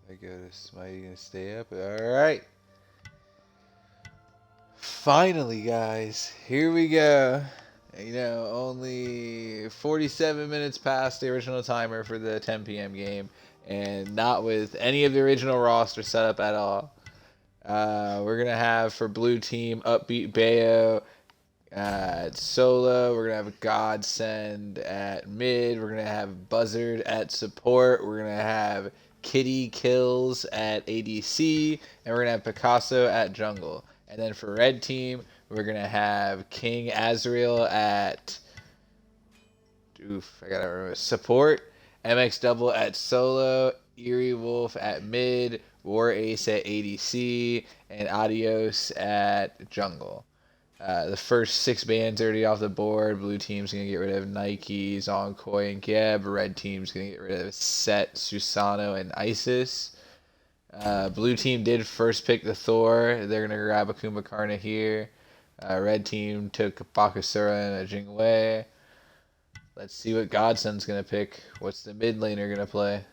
I go to Smite, gonna stay up. Alright. Finally, guys. Here we go. Only 47 minutes past the original timer for the 10 p.m. game, and not with any of the original roster set up at all. We're going to have for blue team Upbeat Bayo at solo. We're going to have Godsend at mid. We're going to have Buzzard at support. We're going to have Kitty Kills at ADC. And we're going to have Picasso at jungle. And then for red team, we're going to have King Azrael at... I gotta remember. Support. MX Double at solo. Eerie Wolf at mid. War Ace at ADC. And Adios at jungle. The first 6 bands already off the board. Blue team's going to get rid of Nike, Zonkoi, and Geb. Red team's going to get rid of Set, Susano, and Isis. Blue team did first pick the Thor. They're going to grab a Kumbhakarna here. Red team took Bakasura and a Jingwei. Let's see what Godsend's going to pick. What's the mid laner going to play?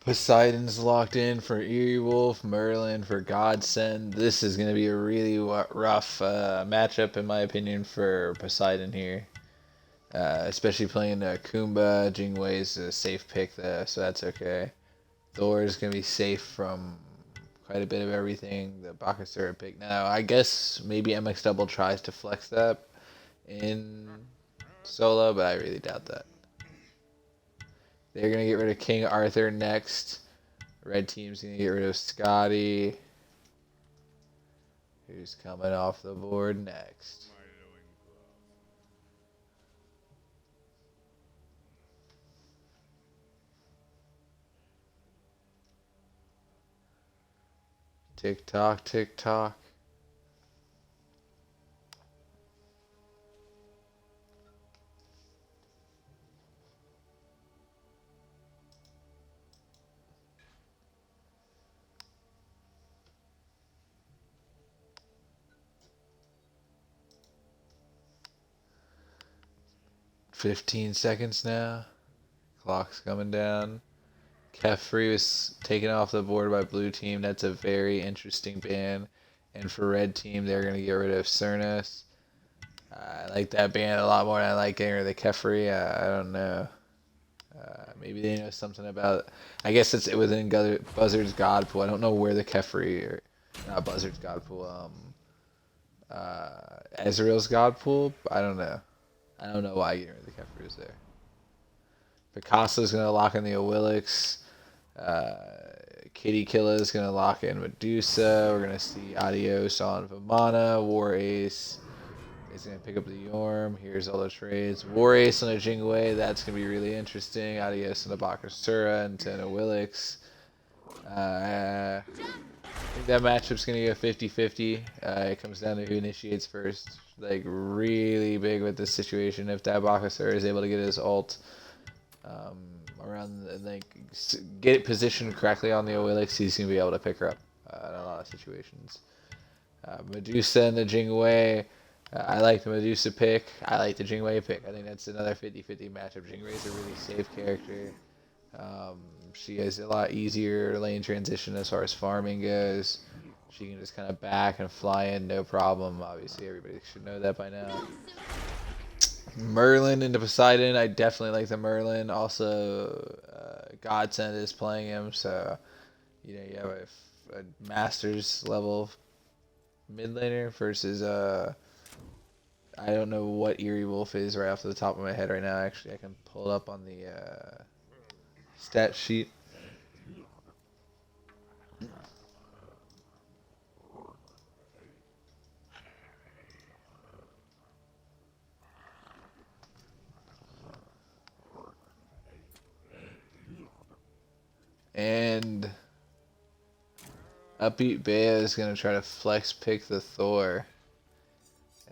'Poseidon's locked in for Eerie Wolf, Merlin for Godsend. This is going to be a really rough matchup, in my opinion, for Poseidon here. Especially playing Kumba. Jingwei's a safe pick, though, so that's okay. Thor's going to be safe from quite a bit of everything. The Bakasura pick. Now, I guess maybe MX Double tries to flex that in solo, but I really doubt that. They're going to get rid of King Arthur next. Red team's going to get rid of Scotty. Who's coming off the board next? Tick tock, tick tock. $15 now. Clock's coming down. Kefri was taken off the board by blue team. That's a very interesting ban. And for red team, they're going to get rid of Cernus. I like that ban a lot more than I like getting rid of the Kefri. I don't know. Maybe they know something about... I guess it's within Buzzard's God Pool. I don't know where the Kefri... Or, not Buzzard's God Pool. Ezreal's God Pool? I don't know. I don't know why getting rid of the Kefri is there. Picasso's going to lock in the Awilix. Kitty Killa is going to lock in Medusa. We're going to see Adios on Vamana. War Ace is going to pick up the Yorm. Here's all the trades. War Ace on a Jingwei. That's going to be really interesting. Adios on a Bakasura and an Awilix. I think that matchup's going to go 50-50. It comes down to who initiates first. Like, really big with this situation. If that Bakasura is able to get his ult around, like, get it positioned correctly on the Awilix, he's going to be able to pick her up in a lot of situations. Medusa and the Jingwei. I like the Medusa pick. I like the Jingwei pick. I think that's another 50-50 matchup. Jingwei's a really safe character. She has a lot easier lane transition as far as farming goes. She can just kind of back and fly in, no problem. Obviously, everybody should know that by now. Merlin into Poseidon. I definitely like the Merlin. Also, Godsend is playing him, so you have a Masters level mid laner versus I don't know what Eerie Wolf is right off the top of my head right now. Actually, I can pull it up on the stat sheet. And Upbeat Bea is going to try to flex pick the Thor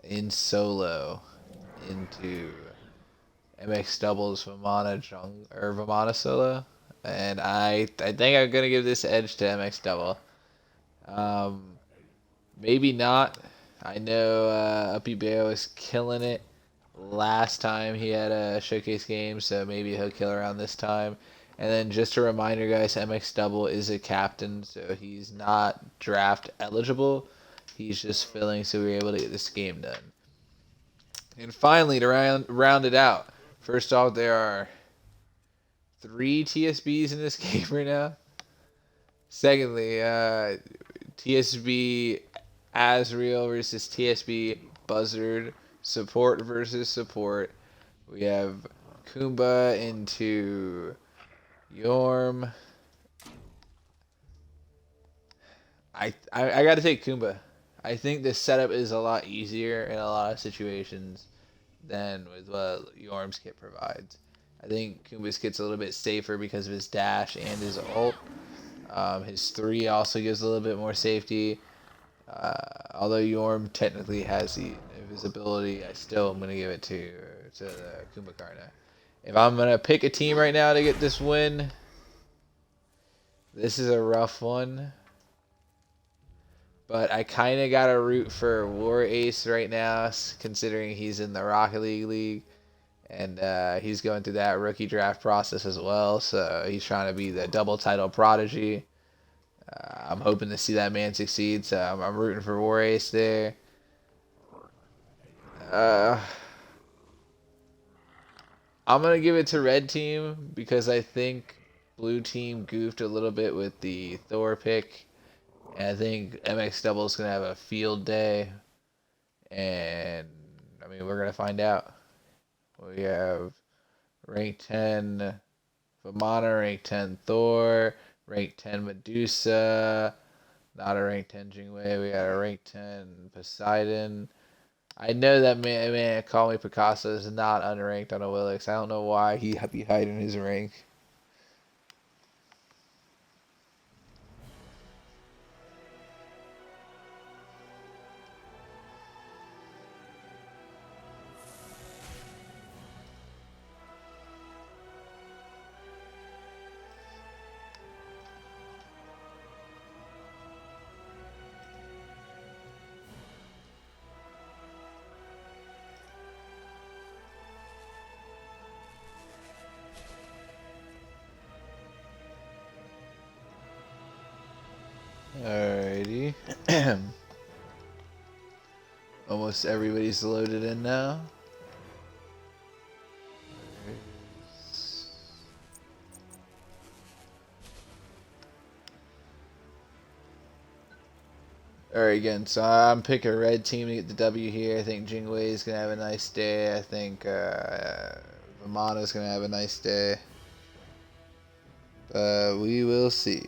in solo into MX doubles Vamana solo. And I think I'm going to give this edge to MX double. Maybe not. I know Uppy Bear was killing it last time he had a showcase game, so maybe he'll kill around this time. And then just a reminder, guys, MX Double is a captain, so he's not draft eligible. He's just filling, so we were able to get this game done. And finally, to round it out, first off, there are 3 TSBs in this game right now. Secondly, TSB Azriel versus TSB Buzzard. Support versus support. We have Kumba into Yorm. I got to take Kumba. I think this setup is a lot easier in a lot of situations than with what Yorm's kit provides. I think Kumba's kit's a little bit safer because of his dash and his ult. His 3 also gives a little bit more safety. Although Yorm technically has the invisibility, I still am going to give it to the Kumbhakarna. If I'm going to pick a team right now to get this win, this is a rough one. But I kind of got to root for War Ace right now, considering he's in the Rocket League. And he's going through that rookie draft process as well. So he's trying to be the double title prodigy. I'm hoping to see that man succeed, so I'm rooting for War Ace there. I'm going to give it to Red Team because I think Blue Team goofed a little bit with the Thor pick. And I think MX Double is going to have a field day. And, I mean, we're going to find out. We have rank 10 Vamana, rank 10 Thor, rank 10 Medusa, not a rank 10 Jingwei. We got a rank 10 Poseidon. I know that man Call Me Picasso is not unranked on a Willix. I don't know why he be hiding his rank. Alrighty. Almost everybody's loaded in now. Alright, again, so I'm picking a red team to get the W here. I think Jingwei is going to have a nice day. I think Vamana is going to have a nice day. But we will see.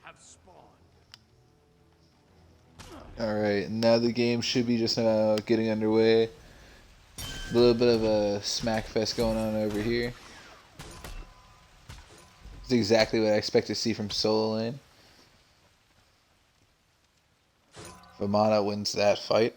Have spawned. Alright, now the game should be just getting underway. A little bit of a smack fest going on over here. It's exactly what I expect to see from solo lane. Vamana wins that fight.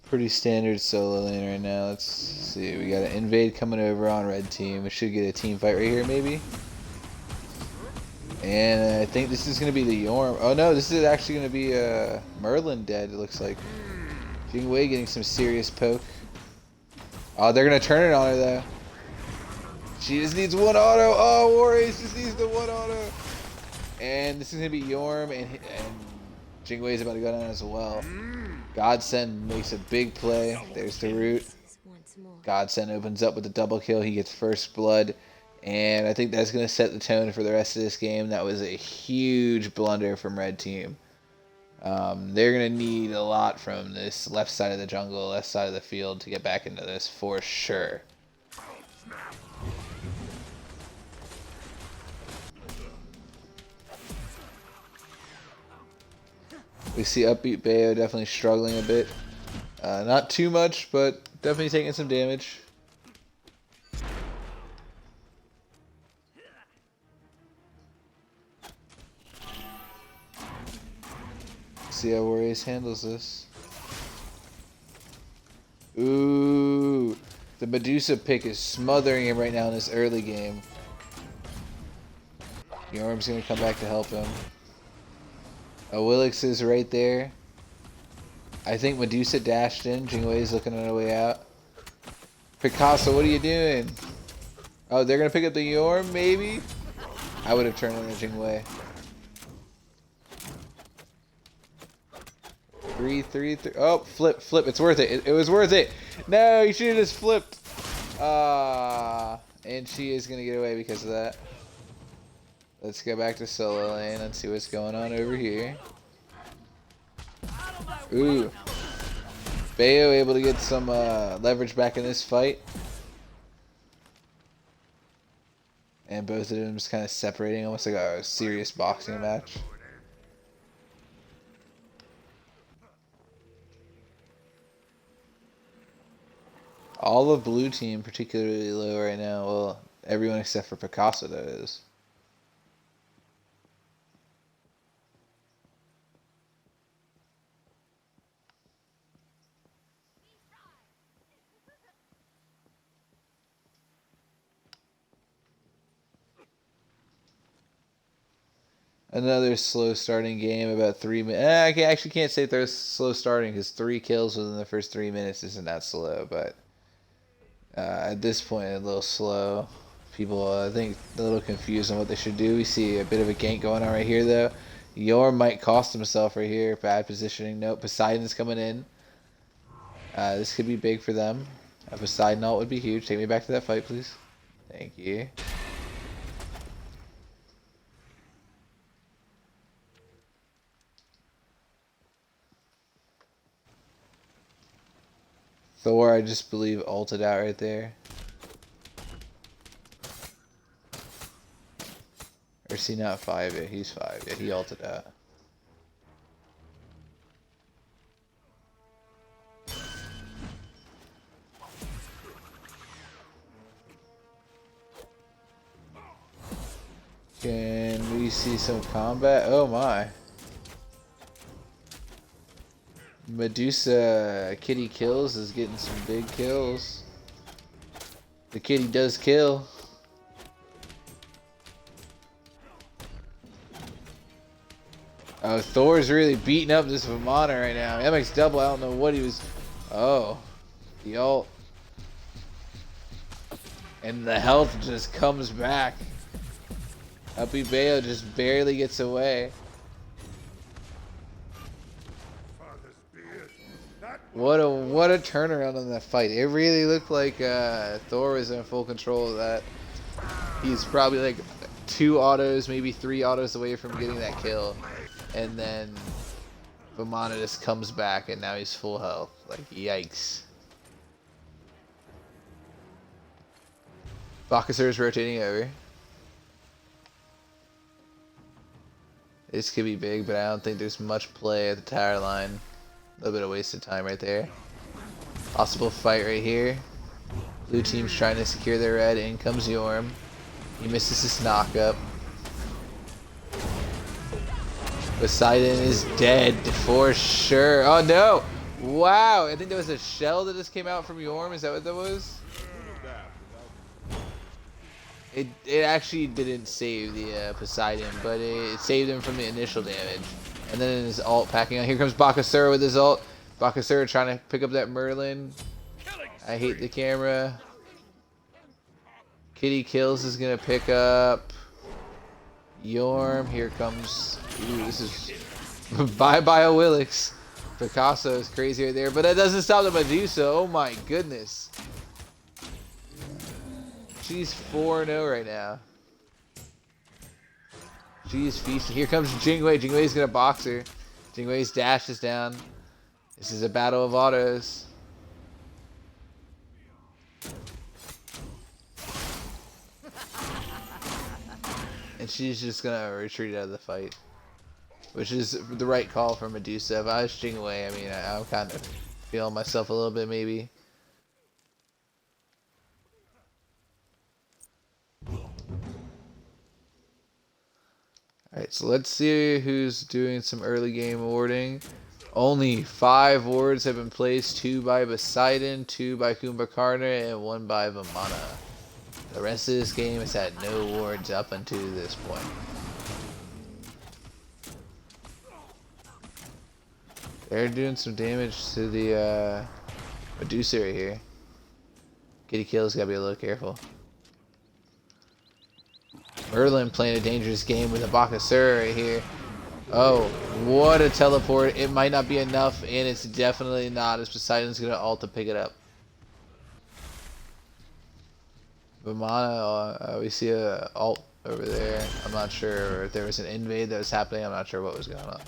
Pretty standard solo lane right now. Let's see. We got an invade coming over on red team. We should get a team fight right here, maybe. And I think this is going to be the Yorm. Oh no, this is actually going to be Merlin dead, it looks like. Jingwei getting some serious poke. Oh, they're going to turn it on her though. She just needs one auto. Oh, Warriors just needs the one auto. And this is going to be Yorm, and Jingwei is about to go down as well. Godsend makes a big play. There's the root. Godsend opens up with a double kill. He gets first blood. And I think that's going to set the tone for the rest of this game. That was a huge blunder from Red Team. They're going to need a lot from this left side of the jungle, left side of the field to get back into this for sure. We see Upbeat Bayo definitely struggling a bit. Not too much, but definitely taking some damage. See how Warriors handles this. Ooh, the Medusa pick is smothering him right now in this early game. Yorm's gonna come back to help him. Willix is right there. I think Medusa dashed in. Jingwei's looking on her way out. Picasso, what are you doing? Oh, they're gonna pick up the Yorm, maybe? I would have turned on the Jingwei. 3. Oh, flip. It's worth it. It was worth it. No, you should have just flipped. And she is going to get away because of that. Let's go back to solo lane and see what's going on over here. Ooh. Bayo able to get some leverage back in this fight. And both of them just kind of separating, almost like a serious boxing match. All of blue team particularly low right now. Well, everyone except for Picasso, that is. Another slow starting game, about 3 minutes. I actually can't say they're slow starting because 3 kills within the first 3 minutes isn't that slow, but at this point, a little slow. People, I think, a little confused on what they should do. We see a bit of a gank going on right here, though. Yorm might cost himself right here. Bad positioning. Nope, Poseidon's coming in. This could be big for them. A Poseidon ult would be huge. Take me back to that fight, please. Thank you. Thor, I just believe, ulted out right there. Or is he not 5? Yeah, he's 5. Yeah, he ulted out. Can we see some combat? Oh my. Medusa kitty kills is getting some big kills. The kitty does kill. Oh, Thor's really beating up this Vamana right now. MX double, I don't know what he was. Oh, the ult. And the health just comes back. Uppy Bayo just barely gets away. What a turnaround on that fight. It really looked like Thor was in full control of that. He's probably like 2 autos, maybe 3 autos away from getting that kill. And then Vamana just comes back and now he's full health. Like, yikes. Bakasur is rotating over. This could be big, but I don't think there's much play at the tower line. A little bit of wasted time right there. Possible fight right here. Blue team's trying to secure their red. In comes Yorm. He misses his knockup. Poseidon is dead for sure. Oh no! Wow! I think there was a shell that just came out from Yorm. Is that what that was? It actually didn't save the Poseidon, but it saved him from the initial damage. And then his ult packing on. Here comes Bakasura with his ult. Bakasura trying to pick up that Merlin. I hate the camera. Kitty Kills is gonna pick up Yorm. Here comes. Ooh, this is bye bye Willix. Picasso is crazy right there, but that doesn't stop the Medusa. Oh my goodness. She's 4-0 right now. She's feasting. Here comes Jingwei. Jingwei's gonna box her. Jingwei's dash is down. This is a battle of autos. And she's just gonna retreat out of the fight. Which is the right call for Medusa. If I was Jingwei, I mean, I'm kind of feeling myself a little bit, maybe. Alright, so let's see who's doing some early game warding. Only 5 wards have been placed. 2 by Poseidon, 2 by Kumbhakarna, and 1 by Vimana. The rest of this game has had no wards up until this point. They're doing some damage to the Medusa right here. Kitty Kills gotta be a little careful. Merlin playing a dangerous game with a Bakasura right here. Oh, what a teleport. It might not be enough, and it's definitely not, as Poseidon's gonna ult to pick it up. Vimana, we see a ult over there. I'm not sure if there was an invade that was happening. I'm not sure what was going on.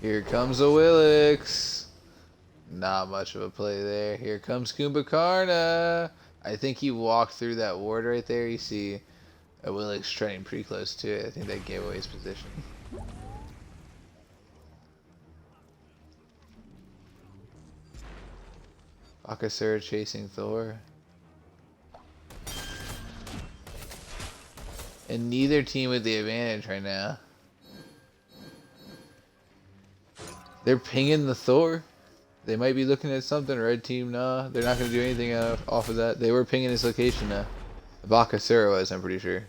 Here comes a Willix. Not much of a play there. Here comes Kumbhakarna. I think he walked through that ward right there. You see a Willix training pretty close to it. I think that gave away his position. Bakasura chasing Thor. And neither team with the advantage right now. They're pinging the Thor. They might be looking at something. Red team, nah. They're not going to do anything off of that. They were pinging his location now. The Bakasura was, I'm pretty sure.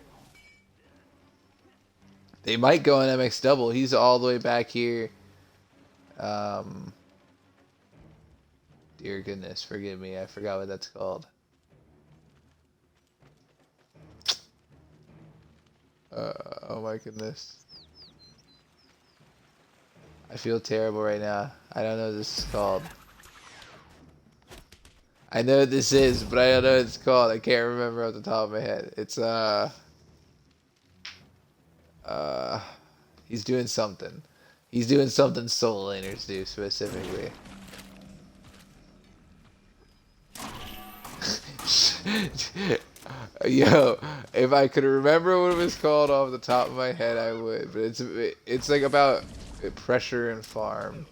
They might go on MX double. He's all the way back here. Dear goodness, forgive me. I forgot what that's called. Oh my goodness. I feel terrible right now. I don't know what this is called. I know what this is, but I don't know what it's called. I can't remember off the top of my head. It's he's doing something. He's doing something solo laners do specifically. Yo, if I could remember what it was called off the top of my head, I would. But it's like about pressure and farm.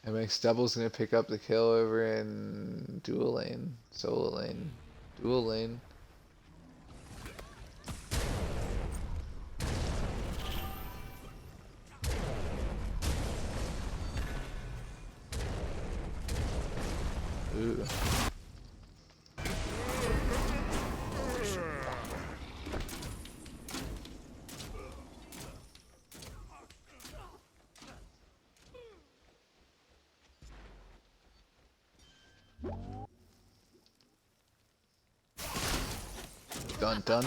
MX Double's gonna pick up the kill over in dual lane, solo lane, dual lane. Ooh. Dun dun.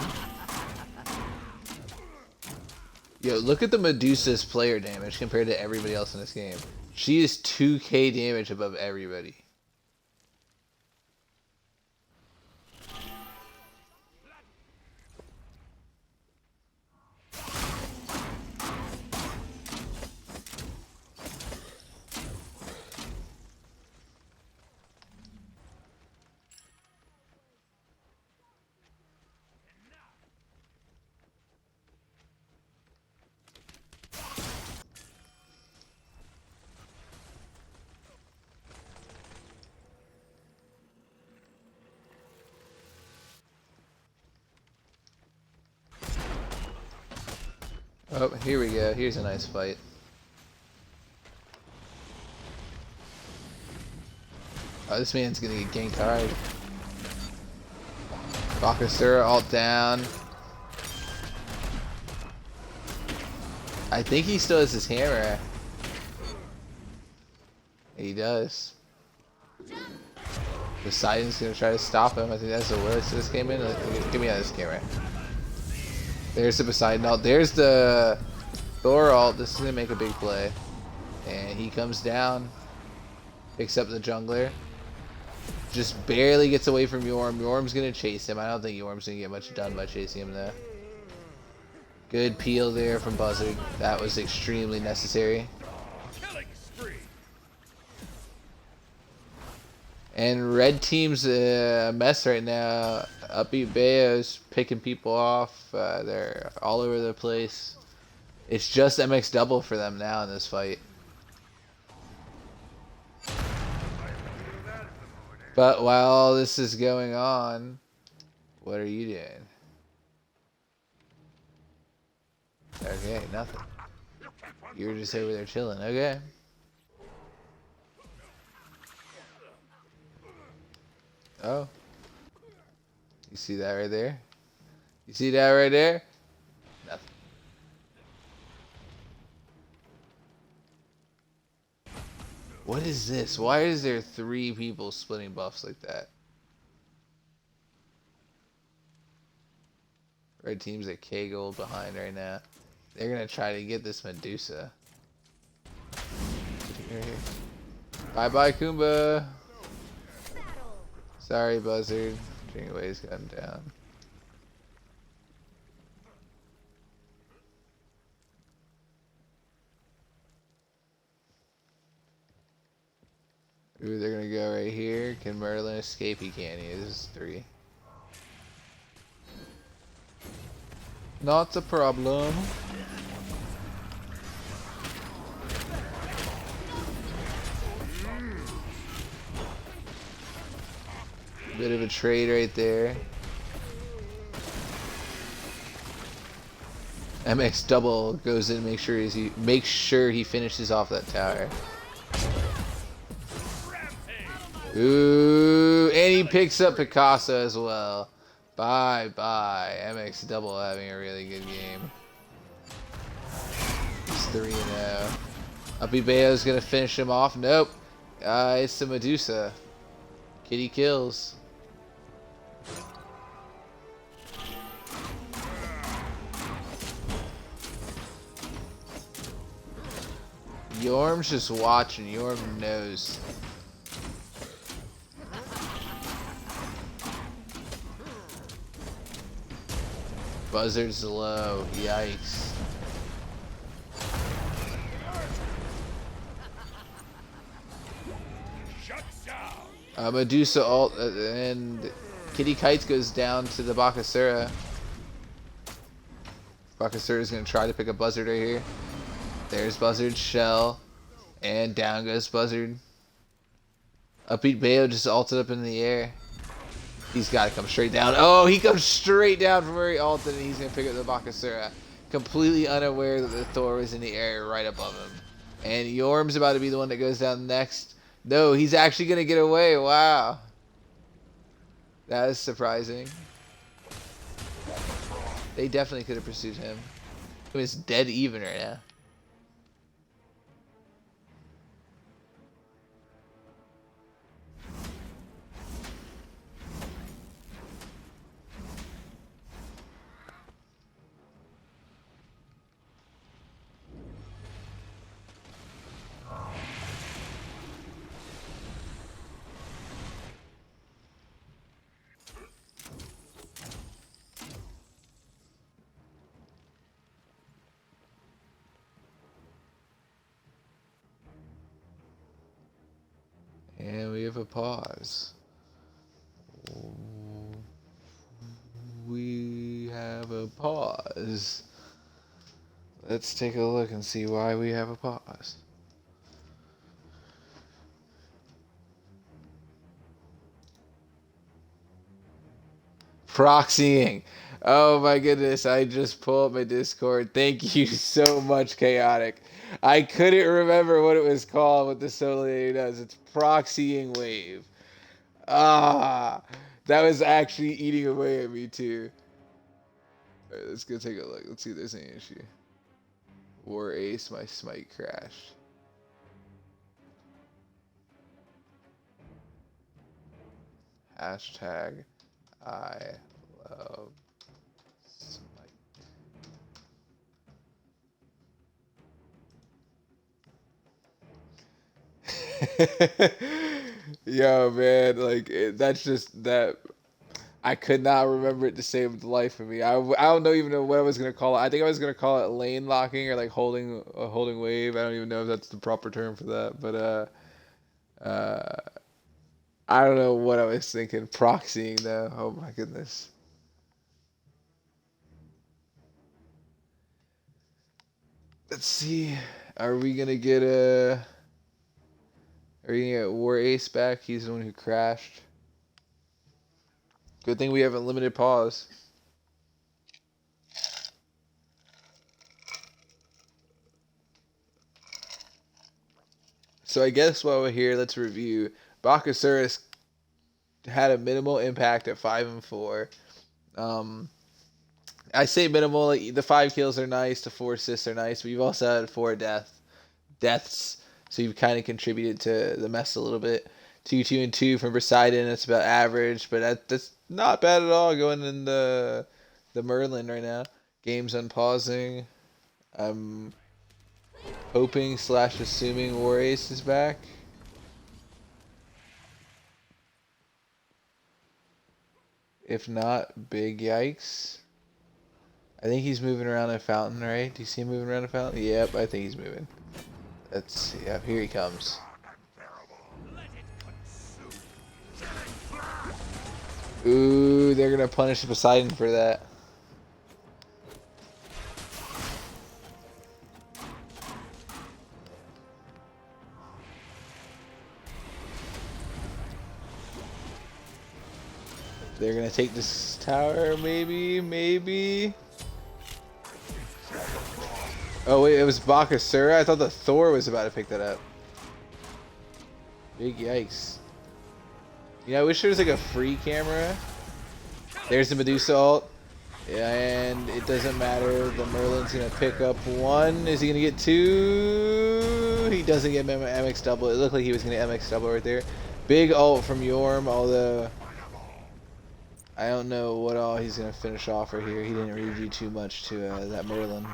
Yo, look at the Medusa's player damage compared to everybody else in this game. She is 2k damage above everybody. Oh, here we go. Here's a nice fight. Oh, this man's gonna get ganked hard. Bakasura alt down. I think he still has his hammer. He does. Poseidon's gonna try to stop him. I think that's the worst this came in. Get me out of this camera. There's the Poseidon alt. There's the Thor alt. This is gonna make a big play. And he comes down. Picks up the jungler. Just barely gets away from Yorm. Yorm's gonna chase him. I don't think Yorm's gonna get much done by chasing him though. Good peel there from Buzzard. That was extremely necessary. And red team's a mess right now. Upbeat Bayo's picking people off. They're all over the place. It's just MX double for them now in this fight. But while all this is going on, what are you doing? Okay, nothing. You were just over there chilling. Okay. Oh. You see that right there? You see that right there? Nothing. What is this? Why is there 3 people splitting buffs like that? Red team's at K gold behind right now. They're gonna try to get this Medusa. Bye bye Kumba. Sorry Buzzard. Dringway's gotten down. Ooh, they're gonna go right here. Can Merlin escape? He can't. He is 3. Not a problem. Bit of a trade right there. MX double goes in, make sure he finishes off that tower. Ooh, and he picks up Picasso as well. Bye bye. MX double having a really good game. It's 3-0. Uppy Bayo's gonna finish him off. Nope. It's the Medusa. Kitty kills. Yorm's just watching. Yorm knows. Buzzard's low. Yikes. Medusa ult and Kitty Kites goes down to the Bakasura. Bakasura is going to try to pick up Buzzard right here. There's Buzzard's shell. And down goes Buzzard. Upbeat Bayo just ulted up in the air. He's got to come straight down. Oh, he comes straight down from where he ulted and he's going to pick up the Bakasura. Completely unaware that the Thor was in the air right above him. And Yorm's about to be the one that goes down next. No, he's actually going to get away. Wow. That is surprising. They definitely could have pursued him. He was dead even right now. And we have a pause. We have a pause. Let's take a look and see why we have a pause. Proxying. Oh my goodness, I just pulled up my Discord. Thank you so much, Chaotic. I couldn't remember what it was called, what the Solar does. It's proxying wave. Ah, that was actually eating away at me too. Alright, let's go take a look. Let's see if there's any issue. War Ace, my smite crashed. Hashtag I love smite. Yo, man, like that's just that. I could not remember it to save the life of me. I don't know even know what I was gonna call it. I think I was gonna call it lane locking or like holding wave. I don't even know if that's the proper term for that. But I don't know what I was thinking. Proxying though. Oh my goodness. Let's see. Are we gonna get a? Are we gonna get War Ace back? He's the one who crashed. Good thing we have a limited pause. So I guess while we're here, let's review. Bakasaurus had a minimal impact at 5 and 4. I say minimal. Like, the 5 kills are nice, the 4 assists are nice, but you've also had 4 deaths, so you've kind of contributed to the mess a little bit. 2-2-2 from Poseidon. That's about average, but that's not bad at all going in the Merlin right now. Game's unpausing. I'm hoping / assuming War Ace is back. If not, big yikes. I think he's moving around a fountain, right? Do you see him moving around a fountain? Yep, I think he's moving. Let's see. Yep, here he comes. Ooh, they're gonna punish Poseidon for that. They're gonna take this tower, maybe. Oh wait, it was Bakasura? I thought the Thor was about to pick that up. Big yikes. You know, I wish there was like a free camera. There's the Medusa ult. Yeah, and it doesn't matter. The Merlin's gonna pick up 1. Is he gonna get 2? He doesn't get MX double. It looked like he was gonna MX double right there. Big ult from Yorm, although I don't know what all he's gonna finish off right here. He didn't really do too much to that Merlin.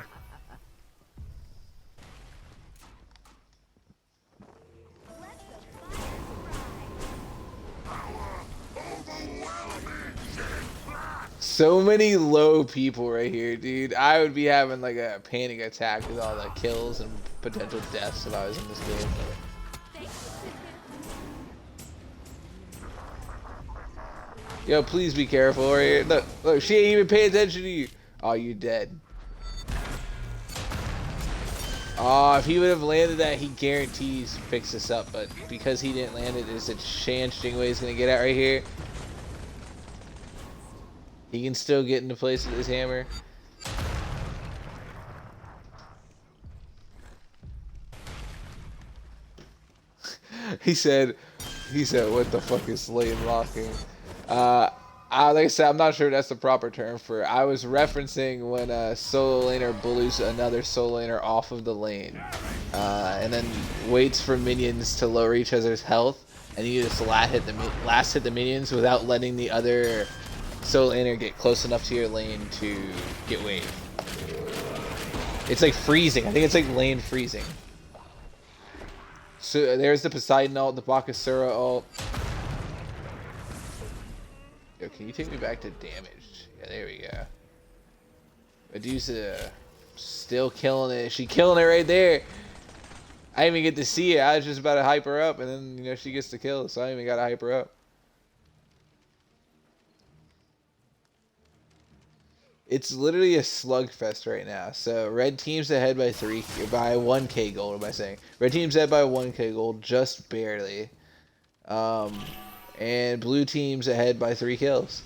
So many low people right here, dude. I would be having like a panic attack with all the kills and potential deaths if I was in this game. Yo, please be careful right here. Look, she ain't even paying attention to you. Oh, you dead. Oh, if he would have landed that, he guarantees picks this up. But because he didn't land it, there's a chance Jingwei's gonna get out right here. He can still get into place with his hammer. he said, what the fuck is lane locking? Like I said, I'm not sure that's the proper term for it. I was referencing when a solo laner bullies another solo laner off of the lane, and then waits for minions to lower each other's health, and you just last hit the minions without letting the other solo laner get close enough to your lane to get wave. It's like freezing. I think it's like lane freezing. So there's the Poseidon ult, the Bakasura ult. Yo, can you take me back to damage? Yeah, there we go. Medusa still killing it. She killing it right there. I didn't even get to see it. I was just about to hype her up, and then, you know, she gets the kill, so I didn't even got to hype her up. It's literally a slugfest right now. So red team's ahead by 1k gold. Am I saying? Red team's ahead by 1k gold, just barely. And blue team's ahead by 3 kills.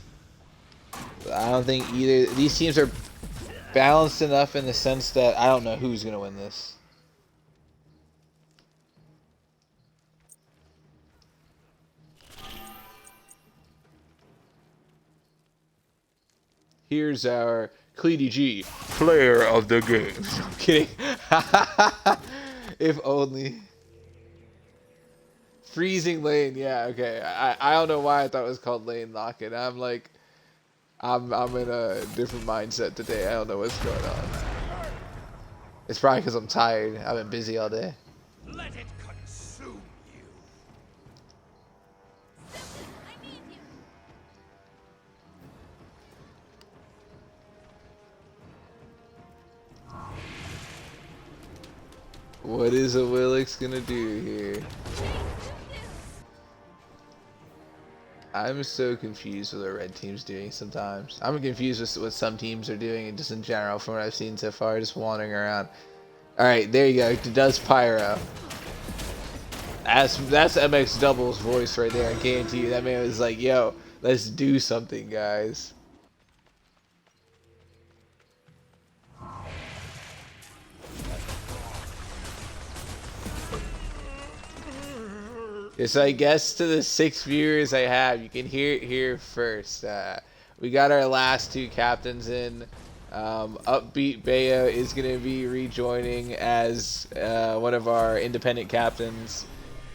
I don't think either these teams are balanced enough in the sense that I don't know who's gonna win this. Here's our Cleety G, player of the game. I'm kidding. If only. Freezing lane, yeah, okay. I don't know why I thought it was called lane locking. I'm like, I'm in a different mindset today. I don't know what's going on. It's probably because I'm tired. I've been busy all day. Let it consume you. What is a Willix gonna do here? I'm so confused with what red team's doing sometimes. I'm confused with what some teams are doing and just in general from what I've seen so far, just wandering around. Alright, there you go. It does Pyro. That's MX Double's voice right there. I guarantee you. That man was like, yo, let's do something, guys. So I guess to the 6 viewers I have, you can hear it here first. We got our last 2 captains in. Upbeat Bayo is going to be rejoining as one of our independent captains.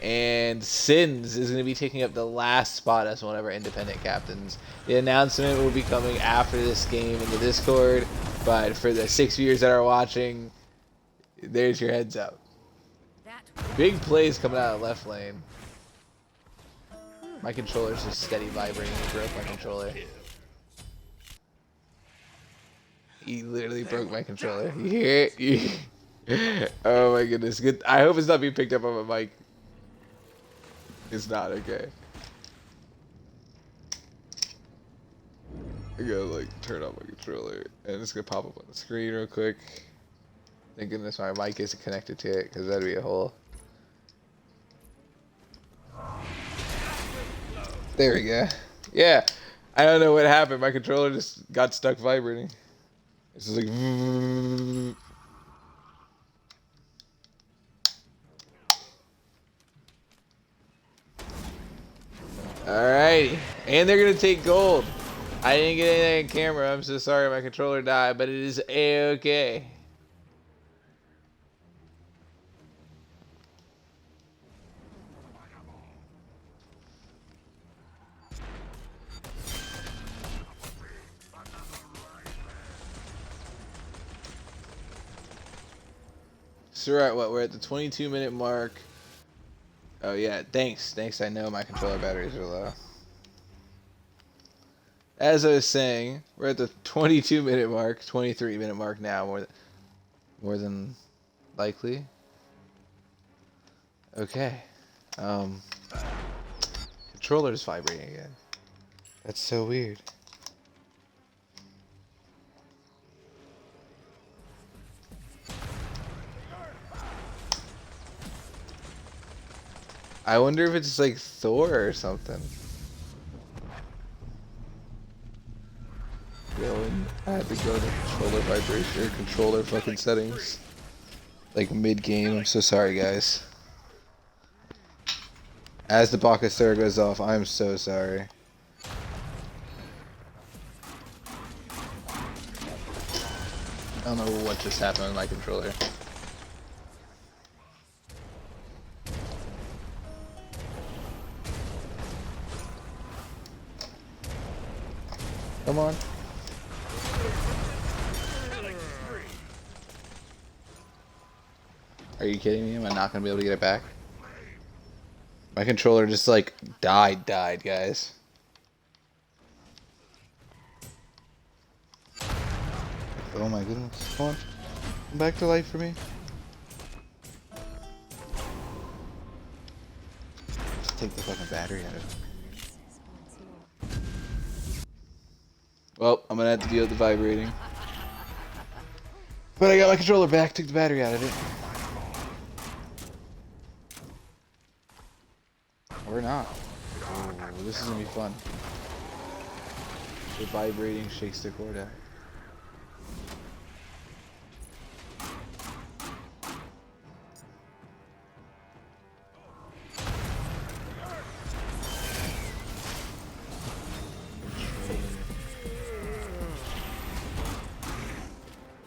And Sins is going to be taking up the last spot as one of our independent captains. The announcement will be coming after this game in the Discord. But for the 6 viewers that are watching, there's your heads up. Big plays coming out of left lane. My controller's just steady vibrating. He broke my controller. He literally broke my controller. You hear it? Oh my goodness. Good. I hope it's not being picked up on my mic. It's not, okay. I gotta like turn off my controller and it's gonna pop up on the screen real quick. Thank goodness my mic isn't connected to it because that'd be a hole. There we go. Yeah, I don't know what happened. My controller just got stuck vibrating. It's just like. Alrighty, and they're gonna take gold. I didn't get anything on camera. I'm so sorry. My controller died, but it is a-okay. So we're at what? We're at the 22-minute mark. Oh yeah, thanks. I know my controller batteries are low. As I was saying, we're at the 22-minute mark, 23-minute mark now, more than likely. Okay. Controller's vibrating again. That's so weird. I wonder if it's like Thor or something. I had to go to controller vibration or controller fucking settings. Like mid-game. I'm so sorry, guys. As the Bakasura goes off, I'm so sorry. I don't know what just happened with my controller. Come on. Are you kidding me? Am I not going to be able to get it back? My controller just like died, guys. Oh my goodness. Come on. Come back to life for me. Just take the fucking battery out of it. Well, I'm going to have to deal with the vibrating. But I got my controller back, took the battery out of it. Or not. Oh, this is going to be fun. The vibrating shakes the cord out.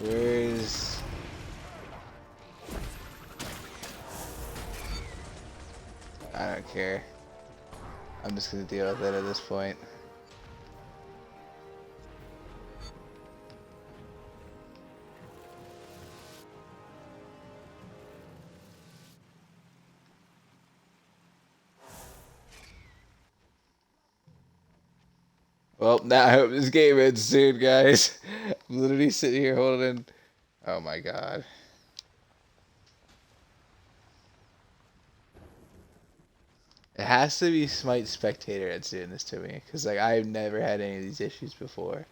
Where's... I don't care. I'm just gonna deal with it at this point. Well, now I hope this game ends soon, guys. I'm literally sitting here holding... Oh my god. It has to be Smite Spectator that's doing this to me, because like I've never had any of these issues before.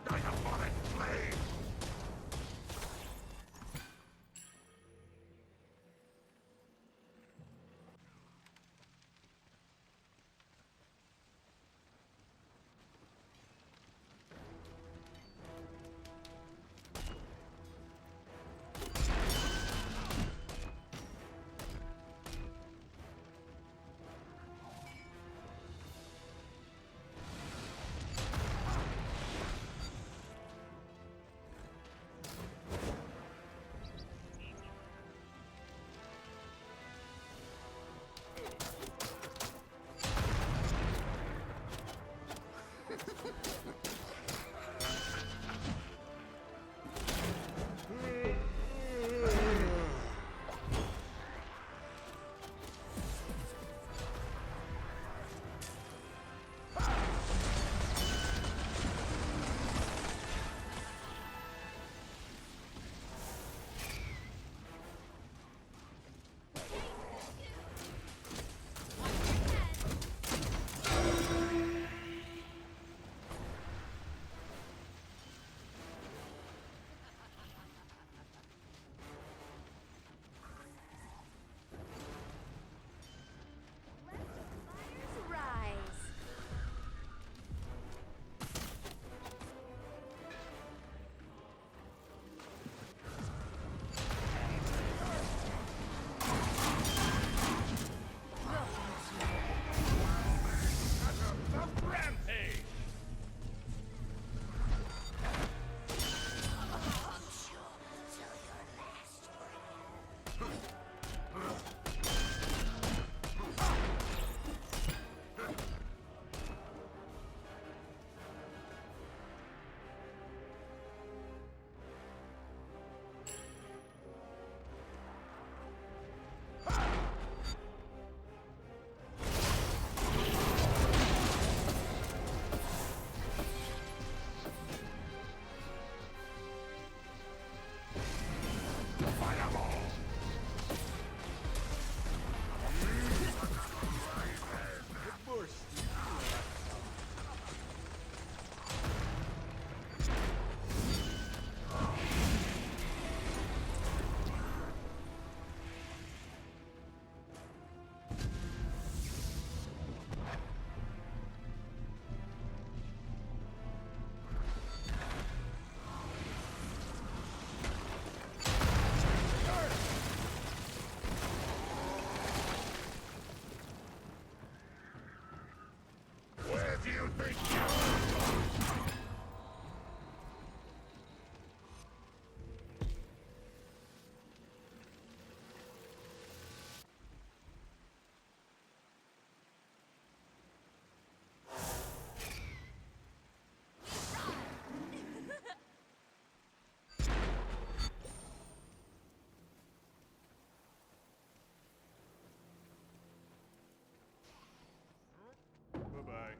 Diabolic flame! Rampage! Where do you think you are? Bye-bye.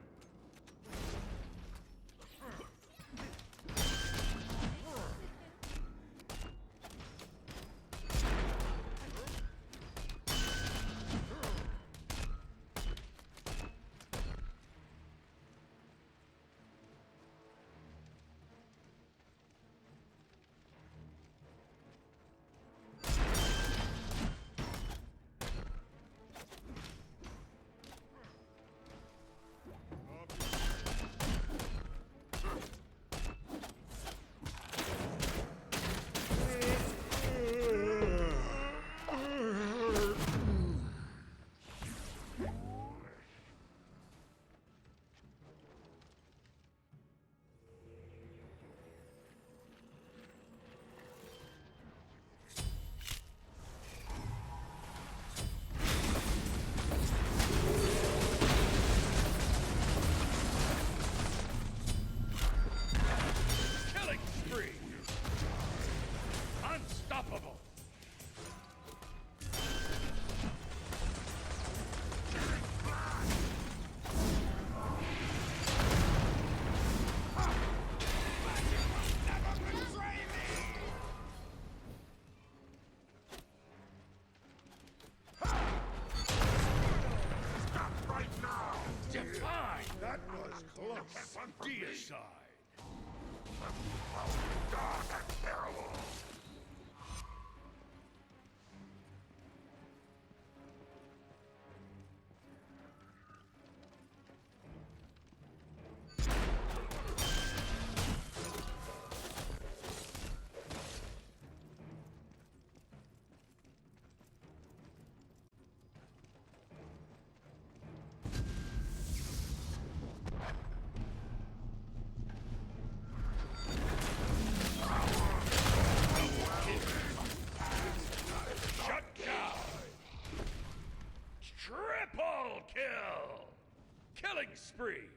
Unstoppable! Stop right now! Define! That was close. Deicide. spree!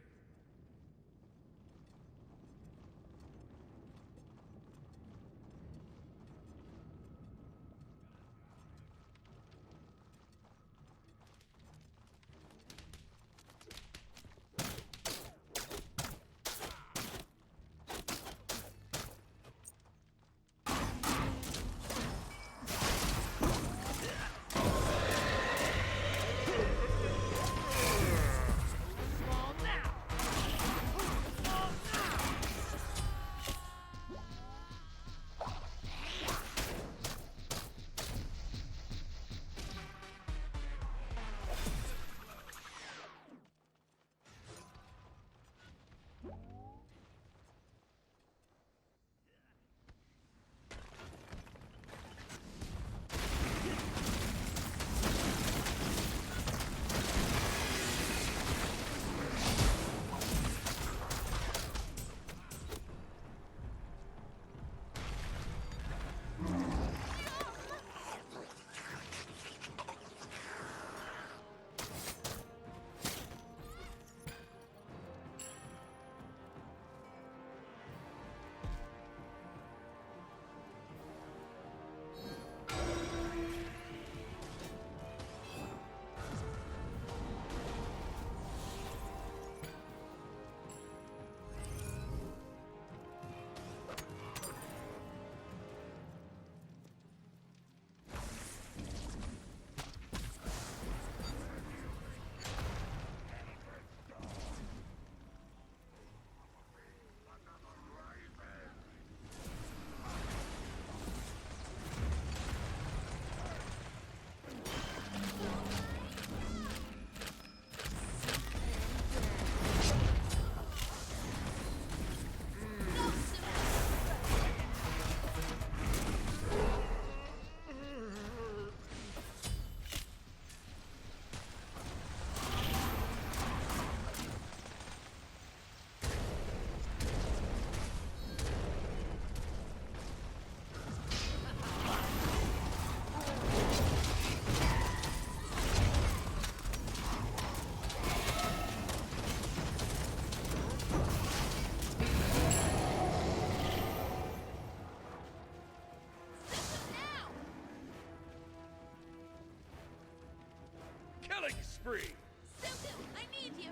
Killing spree! Suku, I need you!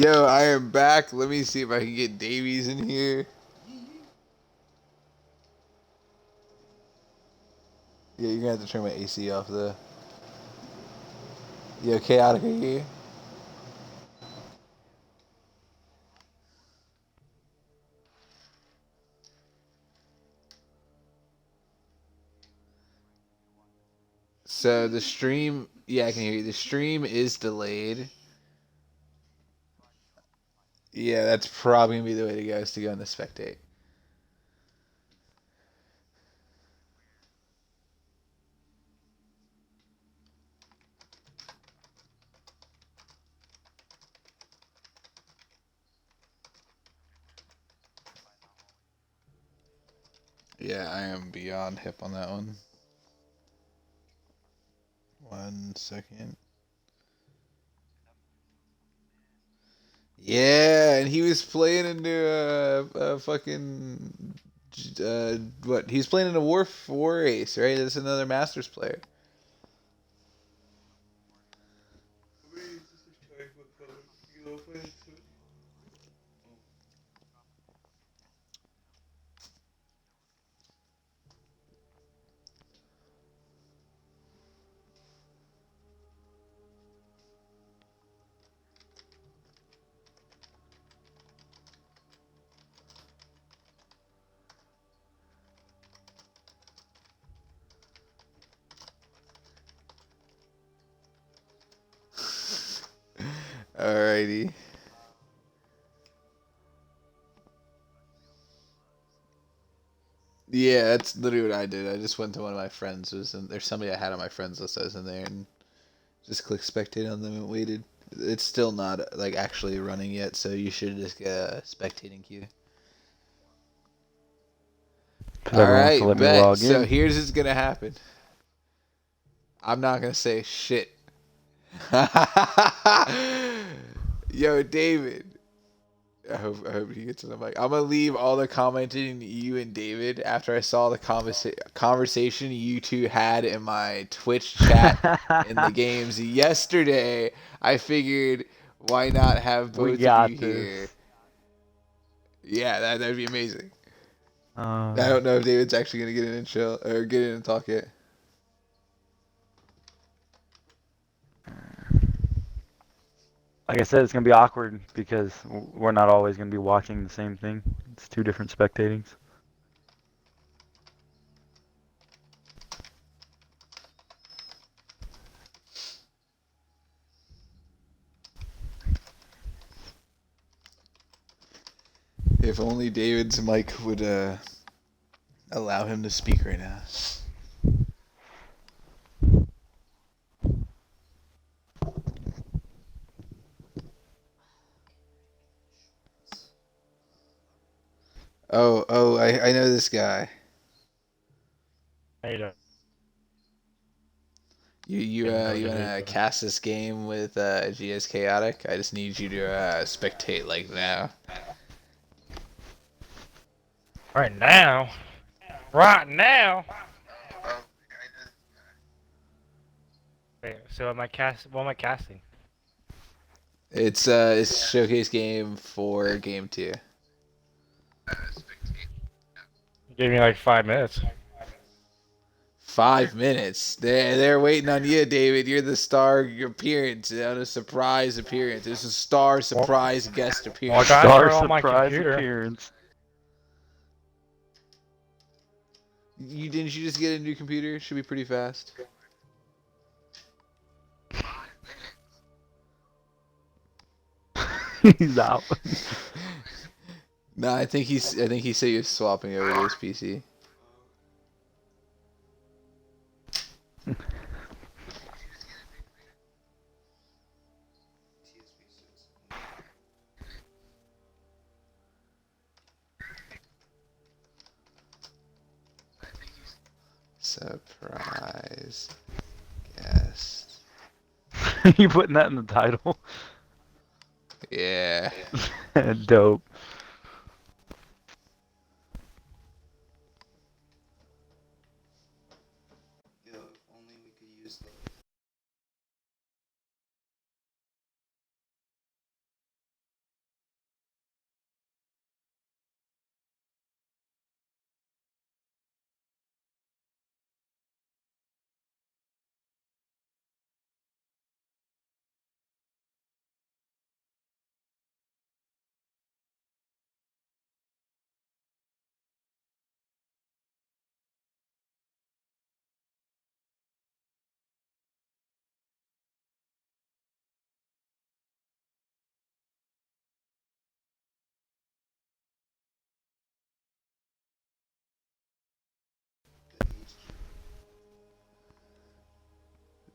Yo, I am back. Let me see if I can get Davies in here. Yeah, you're gonna have to turn my AC off though. Yo, Chaotic, are you here? So the stream, yeah, I can hear you. The stream is delayed. Yeah, that's probably gonna be the way to go, is to go into spectate. Yeah, I am beyond hip on that one. 1 second. Yeah, and he was playing into a fucking what? He's playing in a war ace, right? That's another Masters player. Alrighty. Yeah, that's literally what I did. I just went to one of my friends. There's somebody I had on my friends list. I was in there and just clicked spectate on them and waited. It's still not like actually running yet, so you should just get a spectating queue. Because All everyone wants to right, let me bet. log So in. here's what's gonna happen. I'm not gonna say shit. Yo, David. I hope he gets to the mic. I'm gonna leave all the commenting to you and David after I saw the conversation you two had in my Twitch chat in the games yesterday. I figured, why not have We both of you got this. here? Yeah, that'd be amazing. I Um, don't know if David's actually gonna get in and chill or get in and talk yet. like I said, it's gonna be awkward because we're not always gonna be watching the same thing. It's two different spectatings. If only David's mic would allow him to speak right now. Oh, I know this guy. How you doing? You wanna cast this game with GS Chaotic? I just need you to spectate like now. Right now? Right now? Wait, so am I what am I casting? It's showcase game for game 2. Give me like 5 minutes. 5 minutes. They're waiting on you, David. You're the star appearance on a surprise appearance. It's a star surprise guest Well, I appearance. gotta Star turn on my surprise computer. appearance. You didn't you just get a new computer? Should be pretty fast. He's out. No, I think he said he was swapping over to his PC. Surprise guest. You putting that in the title? Yeah. Dope.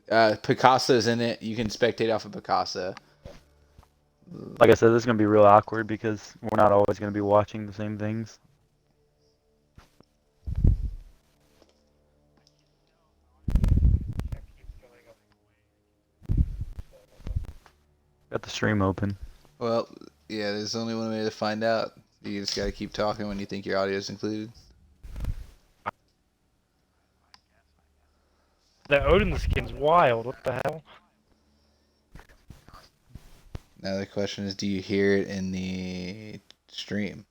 Picasso's in it. You can spectate off of Picasso. Like I said, this is gonna be real awkward because we're not always gonna be watching the same things. Got the stream open. Well, yeah, there's only one way to find out. You just gotta keep talking when you think your audio is included. The Odin skin's wild. What the hell? Now the question is, do you hear it in the stream?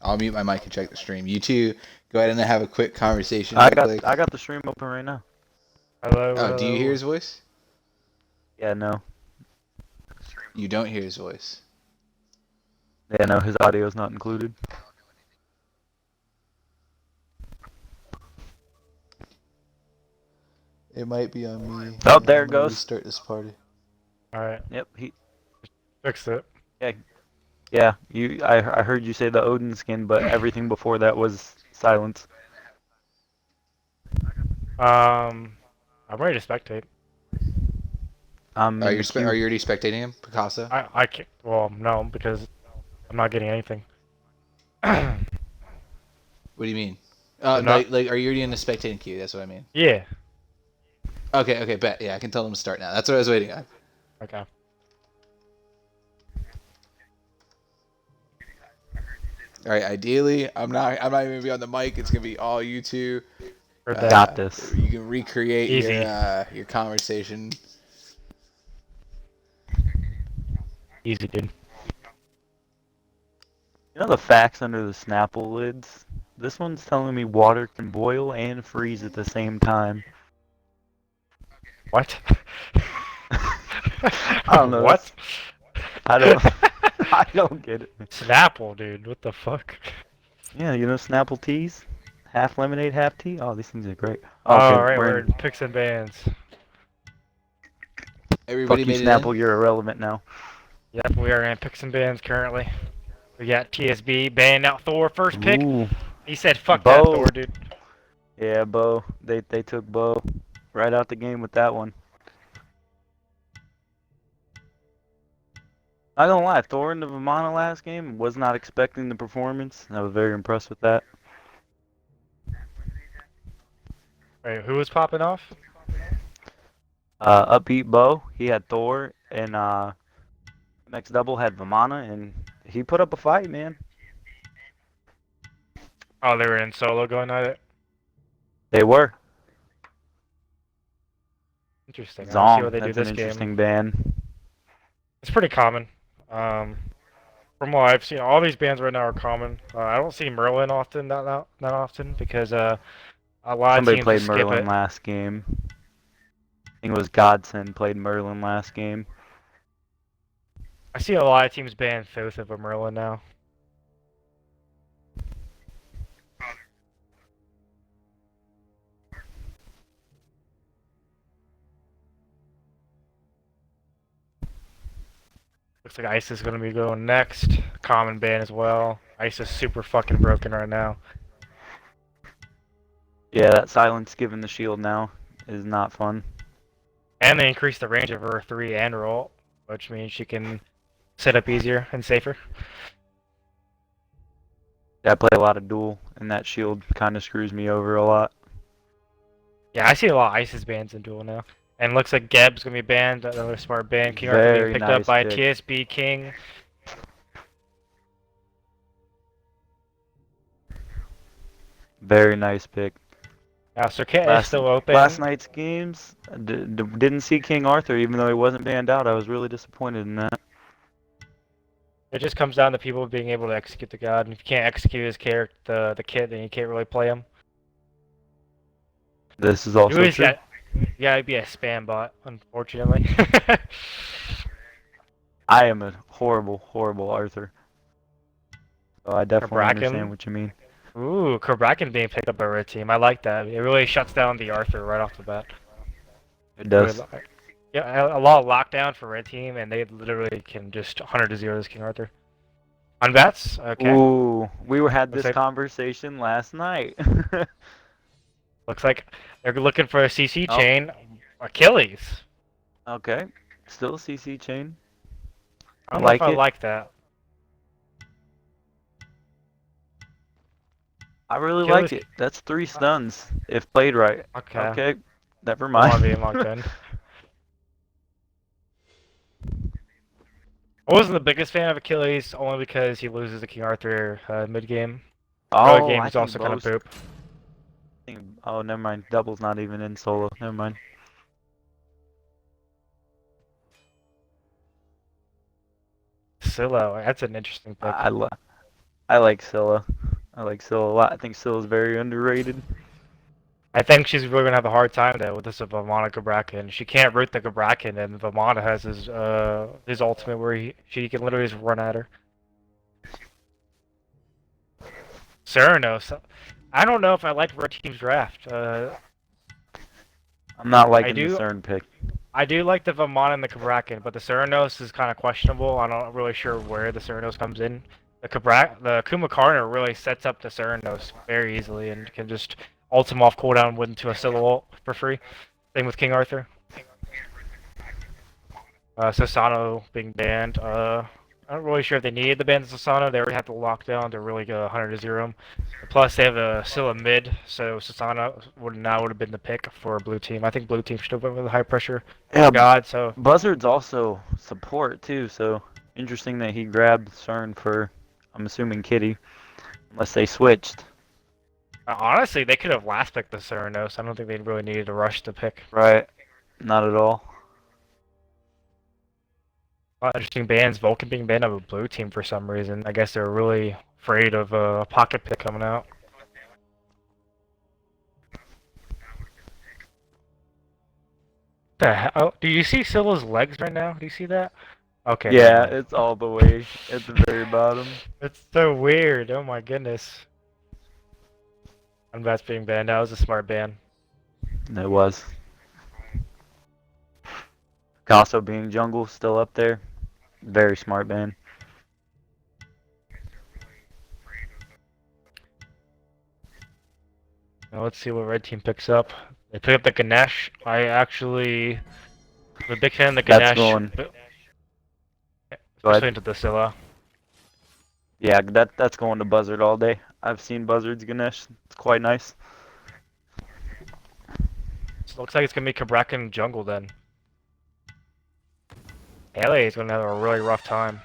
I'll mute my mic and check the stream. You two, go ahead and have a quick conversation. I Real quick. got the stream open right now. Hello. Oh, do you hello. hear his voice? Yeah, no. You don't hear his voice. Yeah, no, his audio is not included. It might be on me. Oh, there it I'm gonna goes. Restart this party. All right, Yep, he. fixed it. Yeah, I heard you say the Odin skin, but everything before that was silence. I'm ready to spectate. Are you Mm, are you already spectating him, Picasso? I can't. Well, no, because I'm not getting anything. What do you mean? They're not- Like, are you already in the spectating queue? That's what I mean. Yeah. Okay, bet. Yeah, I can tell them to start now. That's what I was waiting on. Okay. All right. Ideally, I'm not even gonna be on the mic. It's gonna be all you two. Heard that. Got this. You can recreate Easy. your conversation. Easy, dude. You know the facts under the Snapple lids? This one's telling me water can boil and freeze at the same time. What? I don't know. What? I don't. I don't get it. Snapple, dude. What the fuck? Yeah, you know Snapple teas, half lemonade, half tea. Oh, these things are great. All right, we're we're in. in picks and bans. Everybody Fuck you, made it Snapple. in? You're irrelevant now. Yep, we are in picks and bans currently. We got TSB banning out Thor first pick. Ooh. He said, "Fuck that Bo. Thor, dude." Yeah, Bo. They took Bo right out the game with that one. Not gonna lie, Thor in the Vimana last game was not expecting the performance. I was very impressed with that. Wait, who was popping off? Upbeat Bo, he had Thor, and next double had Vimana, and he put up a fight, man. Oh, they were in solo going at it. They were. Interesting. I'll see what they do That's this an game. interesting ban. It's pretty common. From what I've seen, all these bands right now are common. I don't see Merlin often that often because a lot of Somebody teams played skip Merlin it. last game. I think it was Godson played Merlin last game. I see a lot of teams ban Thoth over Merlin now. Looks like Ice is going to be going next. Common ban as well. Ice is super fucking broken right now. Yeah, that silence given the shield now is not fun. And they increased the range of her 3 and roll, which means she can set up easier and safer. Yeah, I play a lot of duel, and that shield kind of screws me over a lot. Yeah, I see a lot of Ice's bans in duel now. And looks like Geb's going to be banned, another smart ban. King Arthur Very being picked nice up by pick. TSB King. Very nice pick. Now, Circuit is still open. Last night's games, didn't see King Arthur, even though he wasn't banned out. I was really disappointed in that. It just comes down to people being able to execute the god. And if you can't execute his character, the kit, then you can't really play him. This is also true. You gotta be a spam bot, unfortunately. I am a horrible, horrible Arthur. So I definitely Kraken? understand what you mean. Ooh, Kraken being picked up by Red Team. I like that. It really shuts down the Arthur right off the bat. It does. Yeah, a lot of lockdown for Red Team, and they literally can just 100-0 this King Arthur. On bats? Okay. Ooh, we had Looks this like- conversation last night. Looks like they're looking for a CC Oh. chain. Achilles. Okay. Still CC chain. I I don't know if like I it. like that. I really like Achilles. it. That's 3 stuns if played right. Okay. Okay. Never Don't want to be mind. locked in. I wasn't the biggest fan of Achilles, only because he loses to King Arthur mid game. Early Oh, game I he's think also kind of most. poop. Oh, never mind. Double's not even in solo. Never mind. Silo, that's an interesting I, pick. I, li- I like Scylla. I like Scylla a lot. I think Scylla's very underrated. I think she's really gonna have a hard time though with this of Vamana Gabrakan. She can't root the Gabrakan, and Vamana has his ultimate where she can literally just run at her. Ceranos. I don't know if I like Red Team's draft. I'm not I liking the do CERN pick. I do like the Vamana and the Gabrakan, but the Ceranos is kind of questionable. I'm not really sure where the Ceranos comes in. The Kumakarna really sets up the Ceranos very easily and can just ult him off cooldown into a solo ult for free. Same with King Arthur. Sasano being banned. I'm not really sure if they needed the ban of Sasano. They already have the lockdown to really go 100 to 0. Plus, they have still a mid, so Sasano would have been the pick for blue team. I think blue team should have went with a high pressure Yeah, god. So Buzzard's also support too, so interesting that he grabbed CERN for, I'm assuming, Kitty. Unless they switched. honestly, they could have last picked the Ceranos. I don't think they really needed to rush to pick. Right. Not at all. Interesting bans. Vulcan being banned of a blue team for some reason. I guess they're really afraid of a pocket pick coming out. The hell? Do you see Scylla's legs right now? Do you see that? Okay, never Yeah, mind. it's all the way at the very bottom. It's so weird. Oh my goodness. Unbat's being banned. That was a smart ban. It was. Picasso being jungle still up there. Very smart ban. Now let's see what red team picks up. They pick up the Ganesh. I'm a big fan of the That's Ganesh, going. Go especially ahead. into the Scylla. Yeah, that's going to Buzzard all day. I've seen Buzzard's Ganesh. It's quite nice. So looks like it's gonna be Kabrakan jungle then. LA is gonna have a really rough time.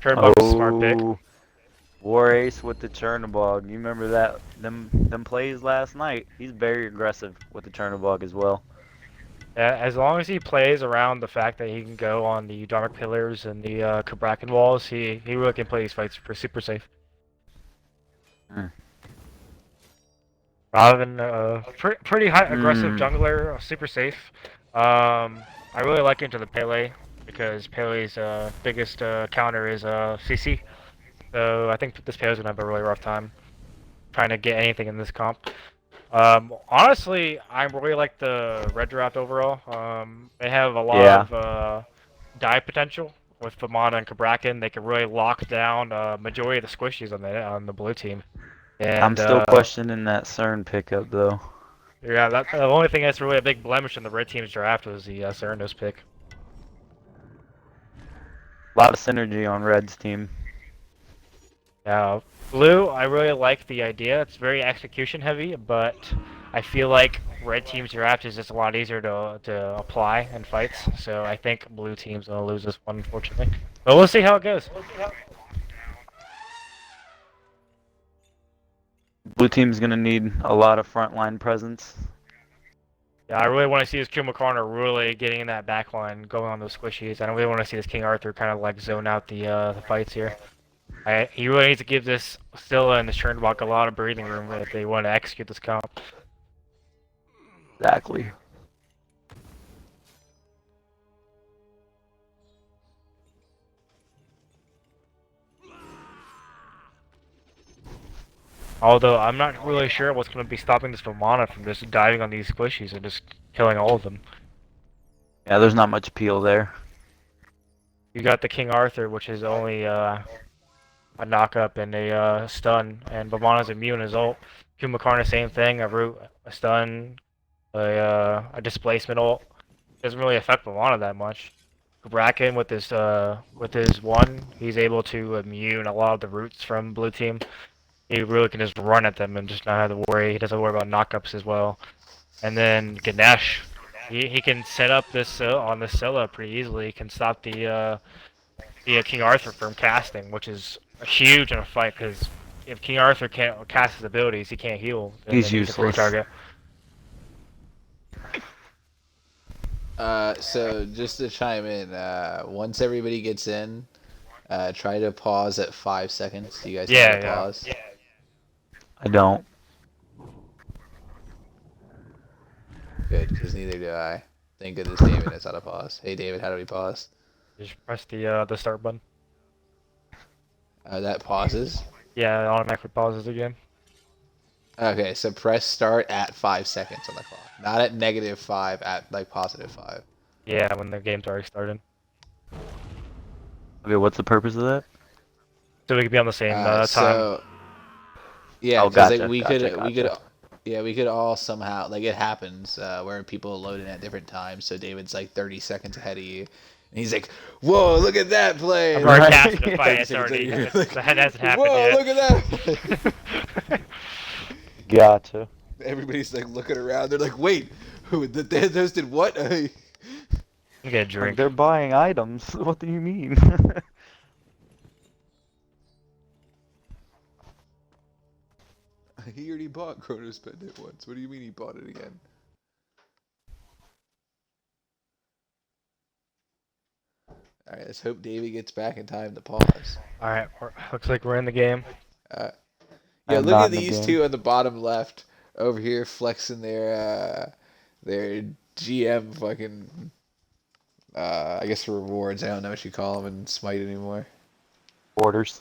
Turnbuck's a smart pick. Oh, War Ace with the Chernobog. You remember that them plays last night? He's very aggressive with the Chernobog as well. As long as he plays around the fact that he can go on the Dark Pillars and the Kabrakan walls, he really can play these fights for super safe. Hmm. Rather than pretty high aggressive Hmm. jungler, super safe. I really like into the Pele because Pele's biggest counter is CC. So I think this Pele's gonna have a really rough time trying to get anything in this comp. Honestly, I really like the red draft overall. They have a lot Yeah. of dive potential with Vamana and Kabrakan. They can really lock down majority of the squishies on the blue team. I'm And still questioning that CERN pickup though. yeah, that's the only thing that's really a big blemish in the red team's draft was the Ceranos pick. A lot of synergy on Red's team. Now, blue, I really like the idea. It's very execution heavy, but I feel like red team's draft is just a lot easier to apply in fights. So I think blue team's gonna lose this one, unfortunately. But we'll see how it goes. Blue team's gonna need a lot of frontline presence. Yeah, I really want to see this Kuma Corner really getting in that back line, going on those squishies. I don't really want to see this King Arthur kind of like zone out the fights here. He really needs to give this Scylla and this Chernbach a lot of breathing room if they want to execute this comp. Exactly. Although I'm not really sure what's going to be stopping this Vamana from just diving on these squishies and just killing all of them. Yeah, there's not much appeal there. You got the King Arthur, which is only a knock-up and a stun, and Vamana's immune as ult. Kumakarna, same thing, a root, a stun, a displacement ult. Doesn't really affect Milana that much. Bracken with his one, he's able to immune a lot of the roots from blue team. He really can just run at them and just not have to worry. He doesn't worry about knockups as well. And then Ganesh, he can set up this on the Scylla pretty easily. He can stop the King Arthur from casting, which is huge in a fight because if King Arthur can't cast his abilities, he can't heal, and He's then he's a free useless. target. So just to chime in, once everybody gets in, try to pause at 5 seconds. Do you guys know how to Yeah, pause? I don't. Good, because neither do I. Thank goodness David knows how to pause. Hey David, how do we pause? just press the start button. That pauses. Yeah, it automatically pauses again. Okay, so press start at 5 seconds on the clock. Not at -5, at like +5. Yeah, when the game's already started, Okay, what's the purpose of that? so we could be on the same time. So yeah, Oh, because like gotcha, gotcha. yeah, we could all somehow like it happens where people load in at different times. So David's like 30 seconds ahead of you, and he's like, "Whoa, look at that play!" I've And already then, Right. casted the fight. 30 It's seconds already later, you're like, that hasn't happened "Whoa, yet. look at that!" play." Gotcha. Everybody's like looking around. They're like, "Wait, who? The Thanos did what?" Get a Like drink. they're buying items. What do you mean? He already bought Chronos Pendant once. What do you mean he bought it again? All right, let's hope Davey gets back in time to pause. All right, looks like we're in the game. Uh, I yeah, am look not at in the these game. two on the bottom left over here flexing their GM fucking I guess rewards. I don't know what you call them in Smite anymore. Orders.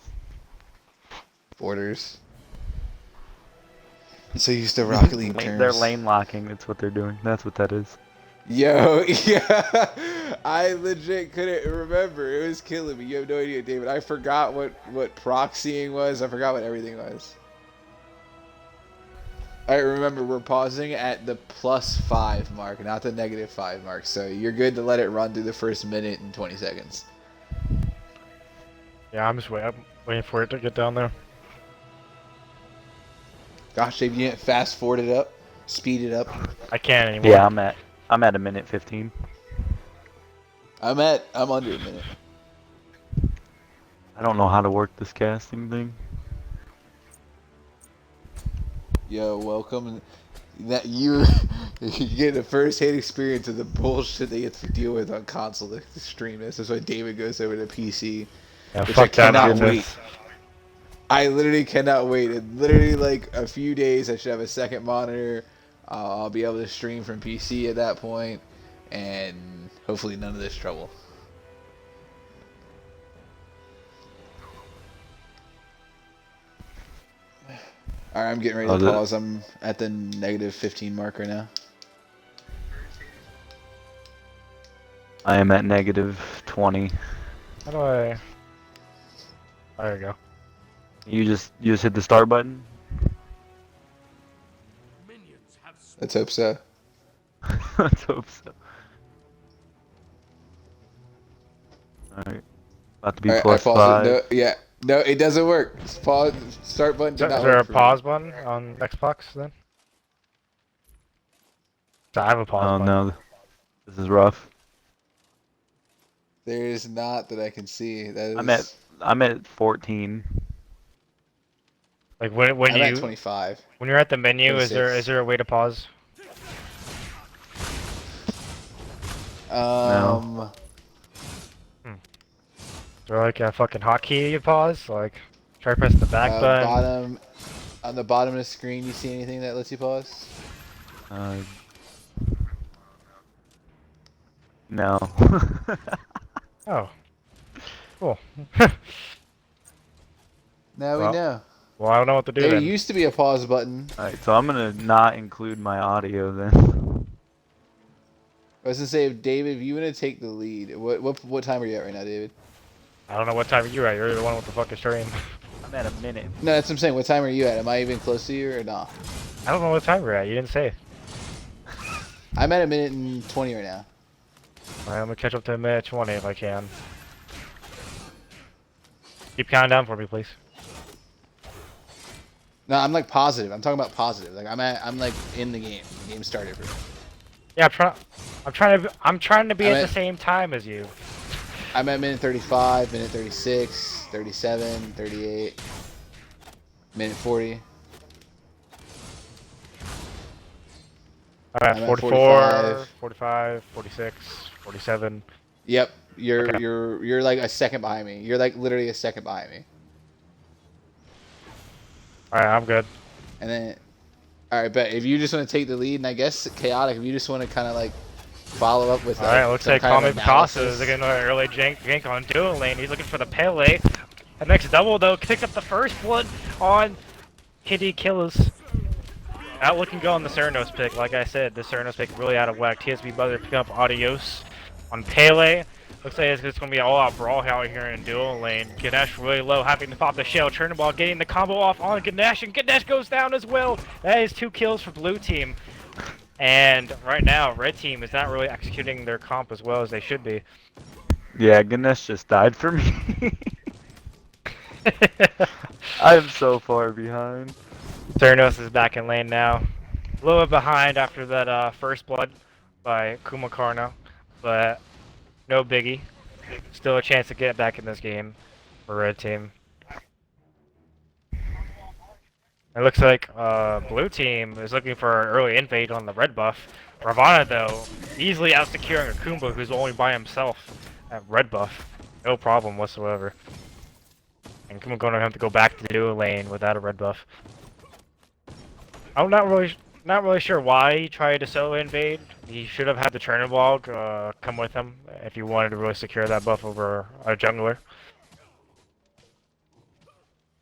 Orders. So used to Rocket League They're terms. lane locking. That's what they're doing. That's what that is. Yo, yeah, I legit couldn't remember. It was killing me. You have no idea, David. I forgot what proxying was. I forgot what everything was. All right, remember we're pausing at the +5 mark, not the -5 mark. So you're good to let it run through the first minute and 20 seconds. Yeah, I'm waiting for it to get down there. Gosh, Dave, you didn't fast forward it up, speed it up. I can't anymore. Yeah, I'm at a minute 15. I'm under a minute. I don't know how to work this casting thing. Yo, welcome. That you get the first hand experience of the bullshit they get to deal with on console to stream this. That's why David goes over to PC, Yeah, which I fuck that. cannot Goodness. wait. I literally cannot wait. In literally like a few days, I should have a second monitor. I'll be able to stream from PC at that point, and hopefully none of this trouble. All right, I'm getting ready to pause. I'm at the -15 mark right now. I am at -20. How do I? There you go. You just hit the start button. Minions have Let's hope so. Let's hope so. Alright. About to be All right, I plus paused 5. it. No, yeah, no, it doesn't work. Pause. Start button Is did not there a work for me. pause button on Xbox then? So I have a pause Oh button. no. This is rough. There is not that I can see. That is. I'm at 14. Like when I'm at 25. when you're at the menu, is 26. there a way to pause? Um. Is there like a fucking hotkey you pause? Like try pressing the back button. Bottom. On the bottom of the screen, you see anything that lets you pause? No. Oh, cool. Now Well, we know. Well, I don't know what to do There then. used to be a pause button. Alright, so I'm gonna not include my audio then. I was gonna say, David, if you want to take the lead, what time are you at right now, David? I don't know what time you're at. You're the one with the fucking stream. I'm at a minute. No, that's what I'm saying. What time are you at? Am I even close to you or not? I don't know what time we're at. You didn't say. I'm at a minute and 20 right now. Alright, I'm gonna catch up to a minute 20 if I can. Keep counting down for me, please. No, I'm like positive. I'm talking about positive. Like I'm like in the game. The game started for me. Yeah, I'm trying to be I'm at the at same time as you. I'm at minute 35, minute 36, 37, 38, minute 40. Alright, I'm at 44, 45. 45, 46, 47. Yep, you're Okay. you're you're like a second behind me. You're like literally a second behind me. Alright, I'm good. And then, all right, but if you just want to take the lead, and I guess chaotic, if you just want to kind of like follow up with like Alright, looks some like kind Kami of Picasso is analysis. getting an early gank on dual lane. He's looking for the Pele. The next double, though, picks up the first blood on Kitty Killers. Not looking good on the Cernos pick. Like I said, the Cernos pick really out of whack. TSB Brother picking up Adios on Pele. Looks like it's going to be an all-out brawl out here in dual lane. Ganesh really low, having to pop the shell. Turnbull getting the combo off on Ganesh, and Ganesh goes down as well. That is 2 kills for blue team. And right now, red team is not really executing their comp as well as they should be. Yeah, Ganesh just died for me. I'm so far behind. Theranos is back in lane now. A little bit behind after that first blood by Kumakarna, but no biggie. Still a chance to get back in this game for red team. It looks like blue team is looking for an early invade on the red buff. Ravana, though, easily out securing Akumba, who's only by himself at red buff. No problem whatsoever. And Kuma going to have to go back to the dual lane without a red buff. I'm not really sure why he tried to solo invade. He should have had the Chernobog come with him if he wanted to really secure that buff over a jungler.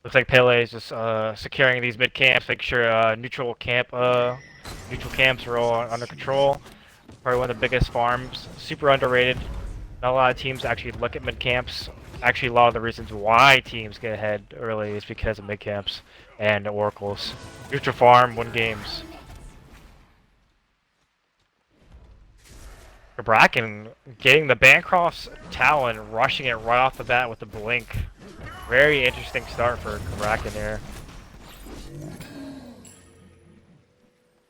Looks like Pele is just securing these mid camps, making sure neutral camps are all under control. Probably one of the biggest farms, super underrated. Not a lot of teams actually look at mid camps. Actually, a lot of the reasons why teams get ahead early is because of mid camps and oracles. Neutral farm, win games. Bracken getting the Bancroft's Talon, rushing it right off the bat with the blink. Very interesting start for Bracken here.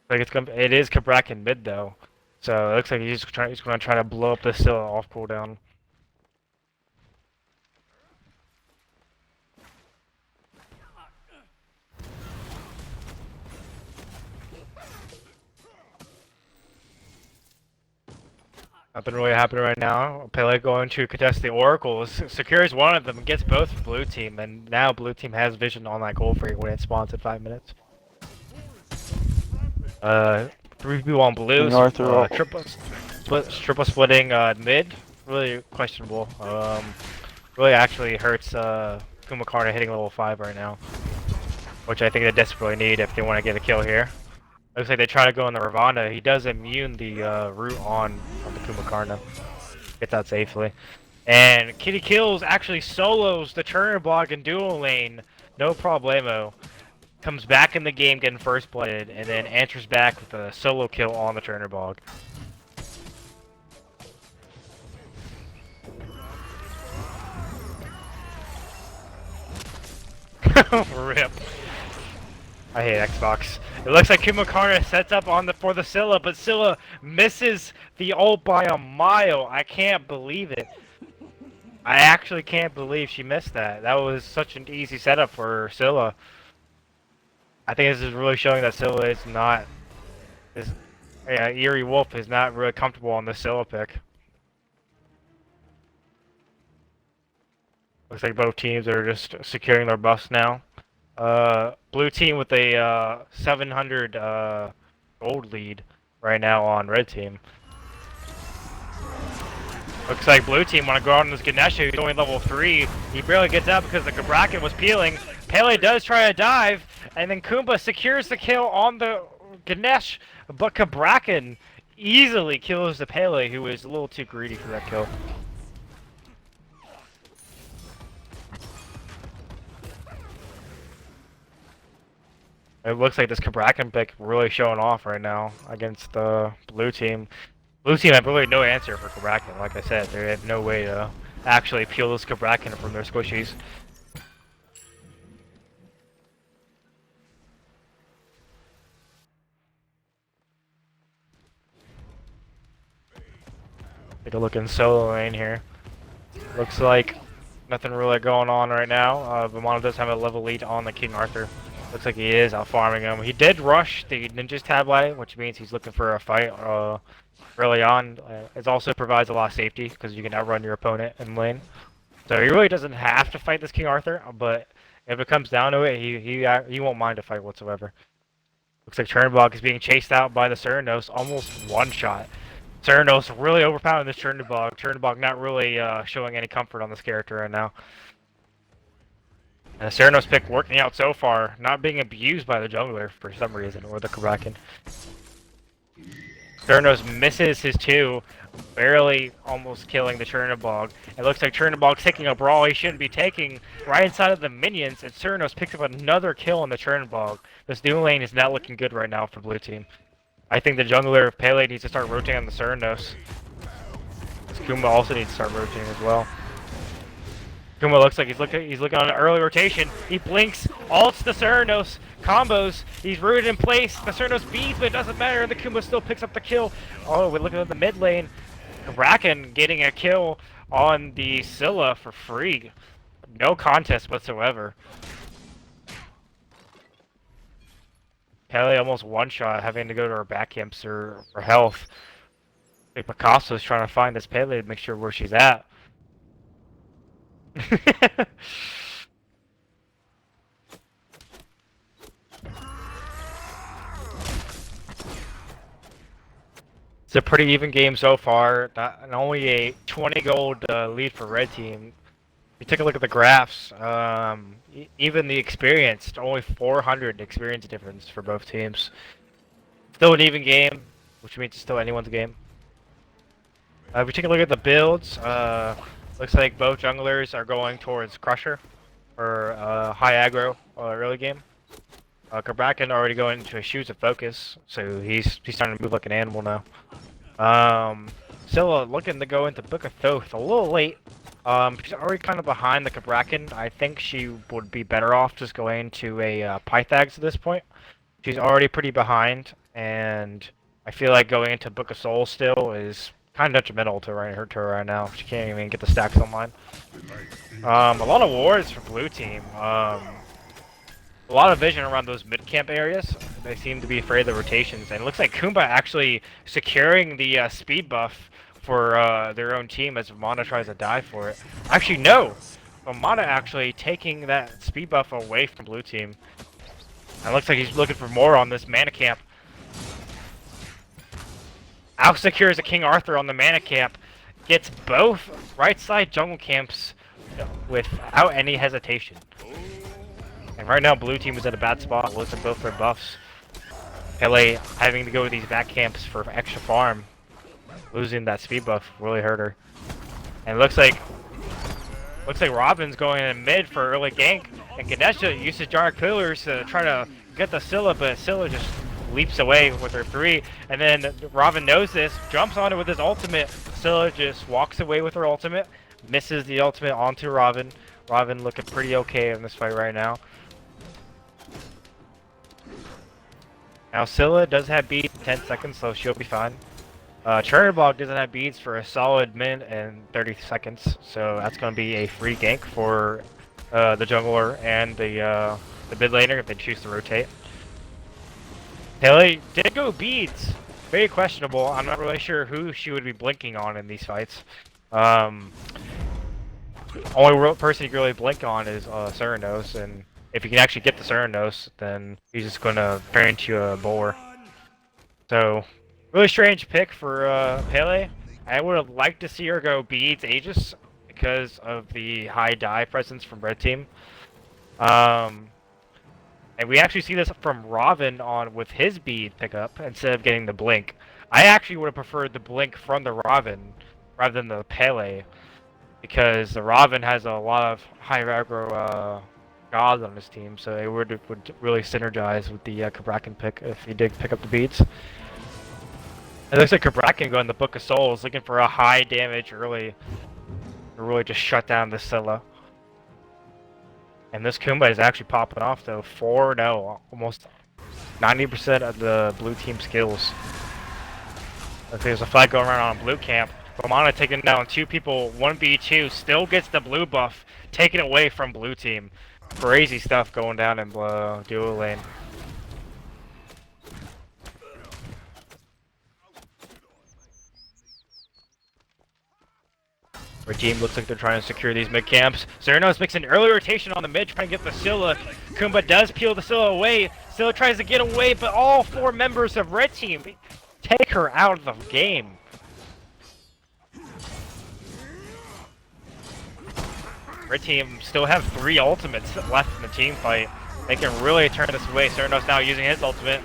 Like it is Bracken mid though, so it looks like he's going to try to blow up this still off cooldown. Nothing really happening right now. Pele going to contest the Oracles, secures one of them, gets both for blue team, and now blue team has vision on that goal for you when it spawns in 5 minutes. 3 people on blue, Arthur, triple splitting mid, really questionable. Really actually hurts Kumakarna hitting level 5 right now, which I think they desperately need if they want to get a kill here. Looks like they try to go on the Ravana. He does immune the root on the Kumakarna. Gets out safely. And Kitty Kills actually solos the Chernobog in dual lane. No problemo. Comes back in the game getting first blooded, and then answers back with a solo kill on the Chernobog. RIP. I hate Xbox. It looks like Kumakarna sets up for the Scylla, but Scylla misses the ult by a mile. I can't believe it. I actually can't believe she missed that. That was such an easy setup for Scylla. I think this is really showing that Scylla is not... Eerie Wolf is not really comfortable on the Scylla pick. Looks like both teams are just securing their buffs now. Blue team with a 700 gold lead right now on red team. Looks like blue team want to go out on this Ganesh, who's only level 3. He barely gets out because the Bracken was peeling. Pele does try a dive, and then Kumba secures the kill on the Ganesh, but Bracken easily kills the Pele, who is a little too greedy for that kill. It looks like this Kabrakan pick really showing off right now against the blue team. Blue team have really no answer for Kabrakan. Like I said, they have no way to actually peel this Kabrakan from their squishies. Take a look in solo lane here. Looks like nothing really going on right now. Vimano does have a level lead on the King Arthur. Looks like he is out farming him. He did rush the Ninja's tab light, which means he's looking for a fight early on. It also provides a lot of safety because you can outrun your opponent in lane. So he really doesn't have to fight this King Arthur, but if it comes down to it, he won't mind a fight whatsoever. Looks like Chernobog is being chased out by the Ceranos, almost one shot. Ceranos really overpowering this Chernobog. Chernobog not really showing any comfort on this character right now. And the Ceranos pick working out so far, not being abused by the jungler for some reason, or the Kraken. Ceranos misses his 2, barely almost killing the Chernobog. It looks like Chernobog's taking a brawl he shouldn't be taking right inside of the minions, and Ceranos picks up another kill on the Chernobog. This new lane is not looking good right now for blue team. I think the jungler of Pele needs to start rotating on the Ceranos. Kuma also needs to start rotating as well. Kuma looks like he's looking on an early rotation. He blinks, ults the Ceranos, combos. He's rooted in place. The Ceranos beats, but it doesn't matter. The Kuma still picks up the kill. Oh, we're looking at the mid lane. Kraken getting a kill on the Scylla for free. No contest whatsoever. Pele almost one shot, having to go to her back camps for health. I think Picasso's trying to find this Pele to make sure where she's at. It's a pretty even game so far, and only a 20 gold lead for red team. If you take a look at the graphs, even the experienced, only 400 experience difference for both teams. Still an even game, which means it's still anyone's game. If we take a look at the builds, looks like both junglers are going towards Crusher for high aggro early game. Kraken already going into his Shoes of Focus, so he's starting to move like an animal now. Scylla looking to go into Book of Thoth a little late. She's already kind of behind the Kraken. I think she would be better off just going to a Pythags at this point. She's already pretty behind, and I feel like going into Book of Souls still is kind of detrimental to her right now. She can't even get the stacks online. A lot of wards for blue team. A lot of vision around those mid-camp areas. They seem to be afraid of the rotations. And it looks like Kumba actually securing the speed buff for their own team as Vimana tries to die for it. Actually, no! Vimana actually taking that speed buff away from blue team. And it looks like he's looking for more on this mana camp. Out secures a King Arthur on the mana camp. Gets both right side jungle camps without any hesitation. And right now, blue team is at a bad spot, losing both their buffs. Pele having to go with these back camps for extra farm. Losing that speed buff really hurt her. And it looks like Robin's going in mid for early gank. And Ganesha uses Jark Pillars to try to get the Scylla, but Scylla just leaps away with her 3. And then Robin knows this, jumps on it with his ultimate. Scylla just walks away with her ultimate, misses the ultimate onto Robin. Robin looking pretty okay in this fight right now. Now Scylla does have beads in 10 seconds, so she'll be fine. Chernobog doesn't have beads for a solid minute and 30 seconds, so that's going to be a free gank for the jungler and the mid laner if they choose to rotate. Pele did go beads. Very questionable. I'm not really sure who she would be blinking on in these fights. Only person you can really blink on is Ceranos, and if you can actually get the Ceranos, then he's just going to turn into a boar. So, really strange pick for Pele. I would have liked to see her go beads Aegis because of the high die presence from red team. And we actually see this from Robin on with his bead pickup instead of getting the blink. I actually would have preferred the blink from the Robin rather than the Pele, because the Robin has a lot of high aggro gods on his team, so it would really synergize with the Kabrakan pick if he did pick up the beats. It looks like Kabrakan going the Book of Souls, looking for a high damage early to really just shut down this Scylla. And this Kumba is actually popping off though. 4-0, almost 90% of the blue team skills. There's a fight going around on blue camp. Vamana taking down 2 people, 1v2, still gets the blue buff, taken away from blue team. Crazy stuff going down in duo lane. Our team looks like they're trying to secure these mid camps. Zernos makes an early rotation on the mid, trying to get the Scylla. Kumba does peel the Scylla away. Scylla tries to get away, but all 4 members of red team take her out of the game. Red team still have 3 ultimates left in the team fight. They can really turn this away. Zernos now using his ultimate.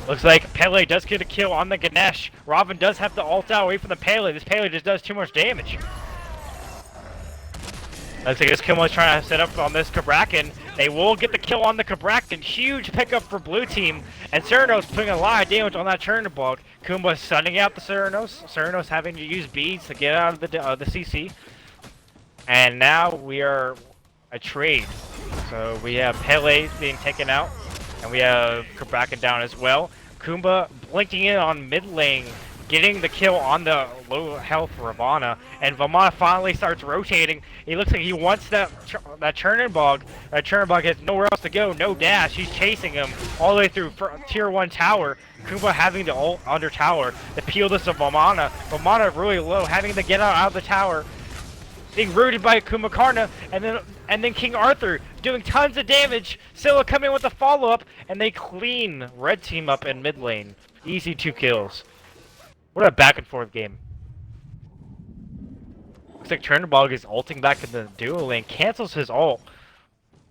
Looks like Pele does get a kill on the Ganesh. Robin does have to ult out away from the Pele. This Pele just does too much damage. Looks like this kill was trying to set up on this Kabrakan. They will get the kill on the Kabrakan. Huge pickup for blue team. And Ceranos putting a lot of damage on that Chernobog. Kumba stunning out the Ceranos. Ceranos having to use beads to get out of the CC. And now we are a trade. So we have Pele being taken out. And we have Kabrakan down as well. Kumba blinking in on mid lane, getting the kill on the low health Ravana, and Vamana finally starts rotating. He looks like he wants that Chernobog. Chernobog has nowhere else to go, no dash. He's chasing him all the way through tier 1 tower. Kumba having to ult under tower to peel this of Vamana. Vamana really low, having to get out of the tower. Being rooted by Kumakarna, and then King Arthur doing tons of damage. Scylla coming with a follow-up, and they clean red team up in mid lane. Easy 2 kills. What a back and forth game. Looks like Chernobog is ulting back in the duo lane, cancels his ult.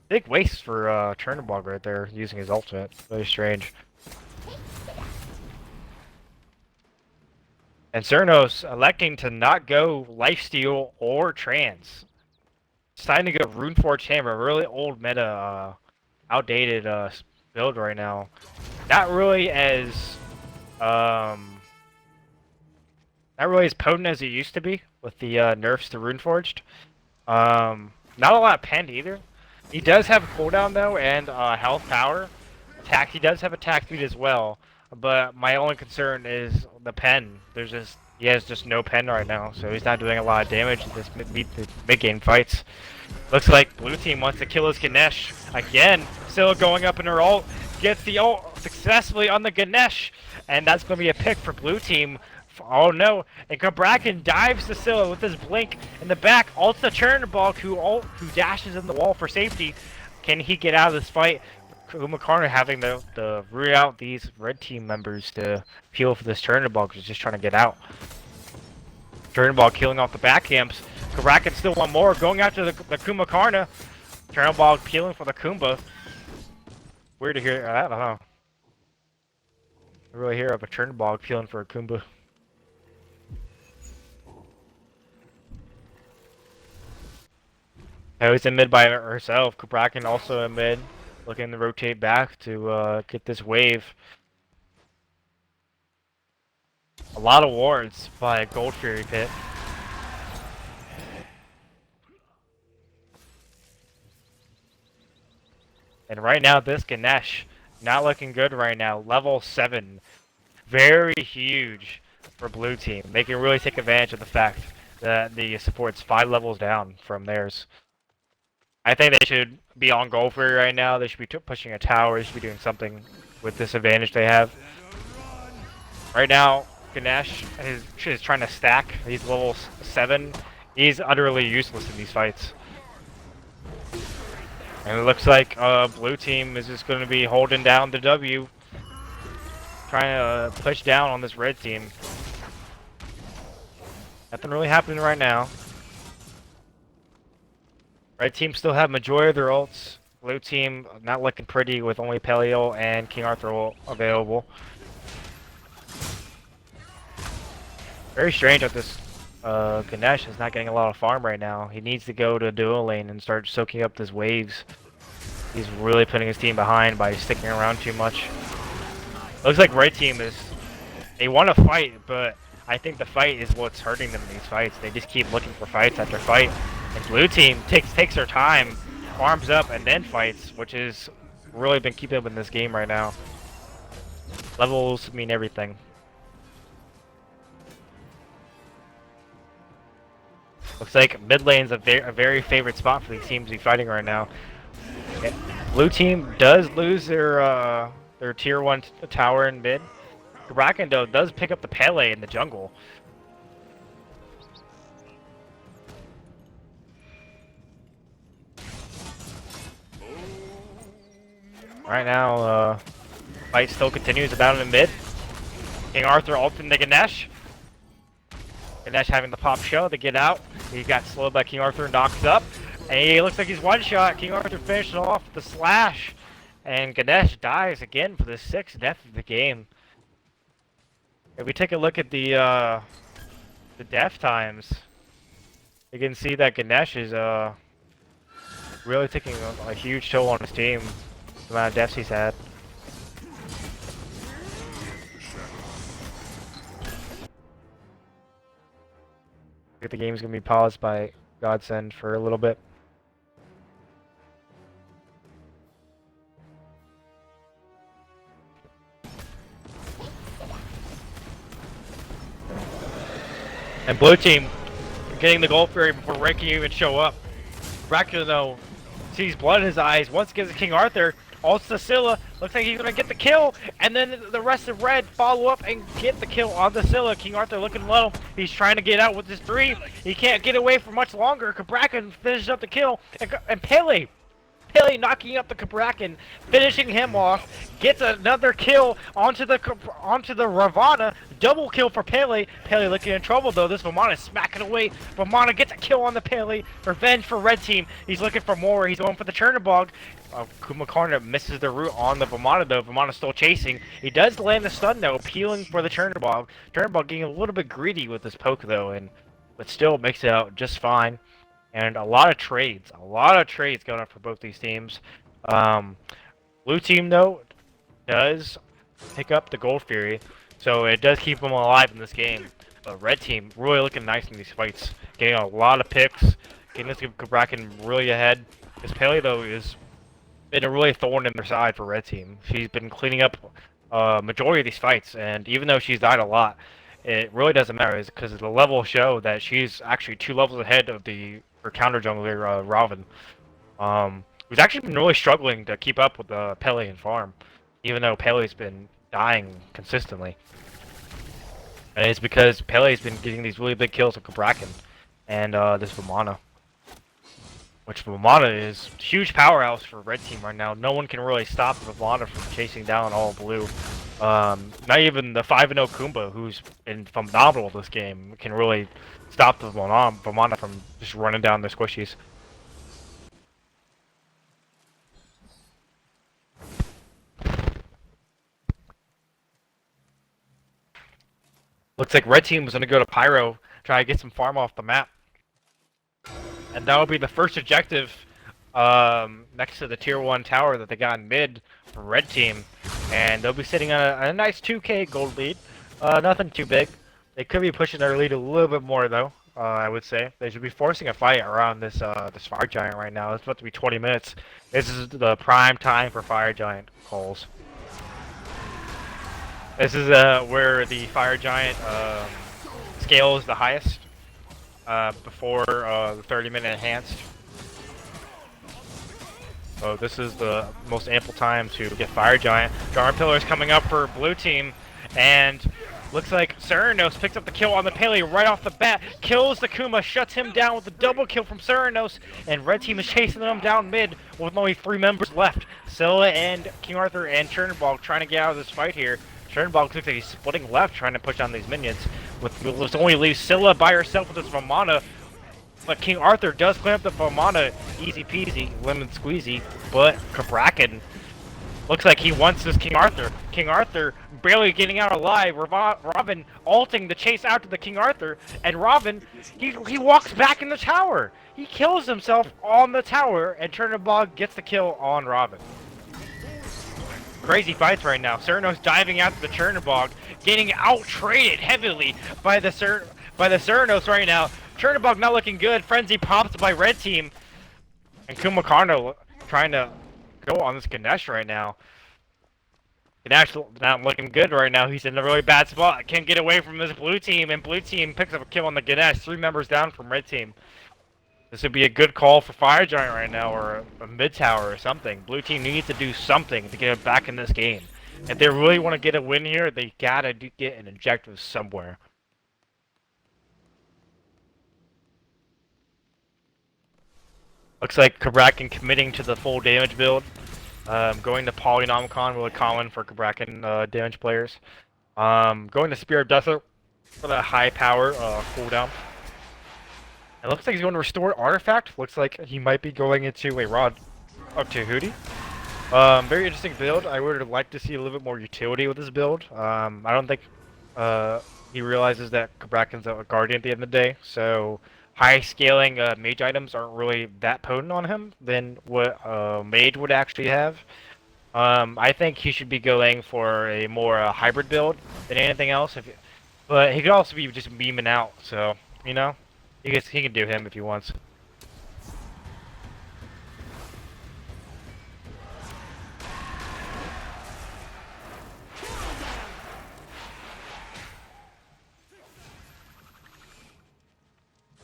Big waste for Chernobog right there, using his ultimate. Very strange. And Cernos electing to not go lifesteal or trans. Deciding to go Runeforged Hammer, really old meta, outdated build right now. Not really as potent as it used to be with the nerfs to Runeforged. Not a lot penned either. He does have cooldown though and health power. Attack. He does have attack speed as well. But my only concern is the pen. He has just no pen right now, so he's not doing a lot of damage in this mid-game fights. Looks like blue team wants to kill his Ganesh again. Still going up in her ult, gets the ult successfully on the Ganesh, and that's going to be a pick for blue team. Oh no! And Kabrakan dives to Scylla with his blink in the back. Ults the Chernobog who dashes in the wall for safety. Can he get out of this fight? Kumakarna having to root out these red team members to peel for this Chernobog who's just trying to get out. Chernobog killing off the back camps. Kabrakan still want more, going after the Kumakarna. Chernobog peeling for the Kumba. Weird to hear that, I don't know. I really hear of a Chernobog peeling for a Kumba. He's in mid by herself. Kabrakan also in mid. Looking to rotate back to get this wave. A lot of wards by Gold Fury Pit. And right now, this Ganesh, not looking good right now. Level 7. Very huge for blue team. They can really take advantage of the fact that the support's 5 levels down from theirs. I think they should be on Gold Fury right now. They should be pushing a tower. They should be doing something with this advantage they have. Right now, Ganesh is trying to stack. He's level 7. He's utterly useless in these fights. And it looks like blue team is just going to be holding down the W. Trying to push down on this red team. Nothing really happening right now. Red team still have majority of their ults. Blue team not looking pretty with only Pelio and King Arthur ult available. Very strange that this Ganesh is not getting a lot of farm right now. He needs to go to duo lane and start soaking up these waves. He's really putting his team behind by sticking around too much. Looks like red team is, they want to fight, but I think the fight is what's hurting them in these fights. They just keep looking for fights after fight. And blue team takes their time, farms up, and then fights, which is really been keeping them in this game right now. Levels mean everything. Looks like mid lane's a very favorite spot for these teams to be fighting right now. Blue team does lose their tier 1 tower in mid. Kraken though does pick up the Pele in the jungle. Right now, fight still continues down in mid. King Arthur ulting the Ganesh. Ganesh having the pop show to get out. He got slowed by King Arthur, knocks up. And he looks like he's one shot. King Arthur finished off the slash. And Ganesh dies again for the 6th death of the game. If we take a look at the death times, you can see that Ganesh is really taking a huge toll on his team. The amount of deaths he's had. The game's gonna be paused by Godsend for a little bit. And blue team getting the gold fairy before Red can even show up. Dracula though sees blood in his eyes. Once gives King Arthur. Also Scylla, looks like he's gonna get the kill, and then the rest of Red follow up and get the kill on the Scylla. King Arthur looking low. He's trying to get out with his 3. He can't get away for much longer. Cabrakan finishes up the kill, and Pele knocking up the Cabrakan, finishing him off, gets another kill onto the Ravana. Double kill for Pele. Pele looking in trouble though. This Vamana is smacking away. Vamana gets a kill on the Pele. Revenge for red team. He's looking for more. He's going for the Chernobog. Kumakarna misses the route on the Vamana though. Vamana's still chasing. He does land the stun though, peeling for the Chernobog. Chernobog getting a little bit greedy with this poke though, but still makes it out just fine. And a lot of trades going on for both these teams. Blue team though does pick up the Gold Fury, so it does keep them alive in this game. But red team really looking nice in these fights, getting a lot of picks, getting this Kraken really ahead. This Pele though is been a really thorn in their side for red team. She's been cleaning up majority of these fights, and even though she's died a lot, it really doesn't matter because the level show that she's actually 2 levels ahead of her counter jungler Raven. Who's actually been really struggling to keep up with Pele and farm, even though Pele's been dying consistently. And it's because Pele's been getting these really big kills with Cabrakan and this Vamana. Which Vamana is a huge powerhouse for red team right now. No one can really stop Vamana from chasing down all blue. Not even the 5-0 Kumba, who's been phenomenal this game, can really stop the Vamana from just running down their squishies. Looks like red team was going to go to Pyro, try to get some farm off the map. And that will be the first objective next to the tier 1 tower that they got in mid for red team. And they'll be sitting on a nice 2k gold lead. Nothing too big. They could be pushing their lead a little bit more though, I would say. They should be forcing a fight around this Fire Giant right now. It's about to be 20 minutes. This is the prime time for Fire Giant calls. This is where the Fire Giant scale is the highest before the 30-minute enhanced. So this is the most ample time to get Fire Giant. Jarvan Pillar is coming up for blue team, and looks like Ceranos picks up the kill on the Pele right off the bat, kills the Kuma, shuts him down with a double kill from Ceranos, and red team is chasing them down mid with only 3 members left. Scylla and King Arthur and Chernobog trying to get out of this fight here. Chernobog looks like he's splitting left, trying to push on these minions. With only leaves Scylla by herself with this Vamana. But King Arthur does clean up the Vamana, easy peasy, lemon squeezy. But Cabrakan Looks like he wants this King Arthur. King Arthur barely getting out alive. Robin ulting the chase out to the King Arthur, and Robin, he walks back in the tower. He kills himself on the tower, and Chernobog gets the kill on Robin. Crazy fights right now. Cernus diving after the Chernobog, getting out-traded heavily by the Cernus right now. Chernobog not looking good. Frenzy pops by red team, and Kumakano trying to go on this Ganesh right now. Ganesh not looking good right now. He's in a really bad spot. Can't get away from this blue team, and blue team picks up a kill on the Ganesh. 3 members down from red team. This would be a good call for Fire Giant right now, or a mid tower or something. Blue team needs to do something to get it back in this game. If they really want to get a win here, they gotta get an objective somewhere. Looks like Kabrakan committing to the full damage build. Going to Polynomicon, really common for Kabrakan damage players. Going to Spear of Death for that high power cooldown. It looks like he's going to restore artifact. Looks like he might be going into a rod up to Hootie. Very interesting build. I would like to see a little bit more utility with this build. I don't think he realizes that Kabrakan's a guardian at the end of the day, so high scaling mage items aren't really that potent on him than what mage would actually have. I think he should be going for a more hybrid build than anything else. But he could also be just beaming out, so you know. He can do him if he wants.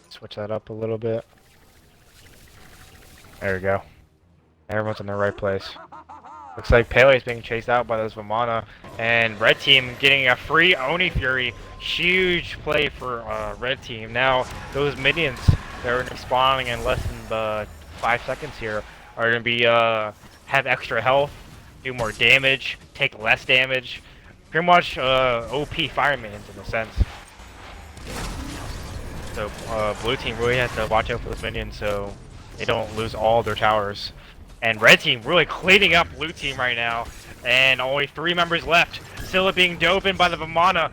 Switch that up a little bit. There we go. Everyone's in the right place. Looks like Pele is being chased out by those Vamana, and red team getting a free Oni Fury. Huge play for red team. Now those minions that are spawning in less than 5 seconds here are going to be have extra health, do more damage, take less damage. Pretty much OP fire minions in a sense. So blue team really has to watch out for those minions so they don't lose all their towers. And red team really cleaning up blue team right now. And only 3 members left. Scylla being dove in by the Vamana.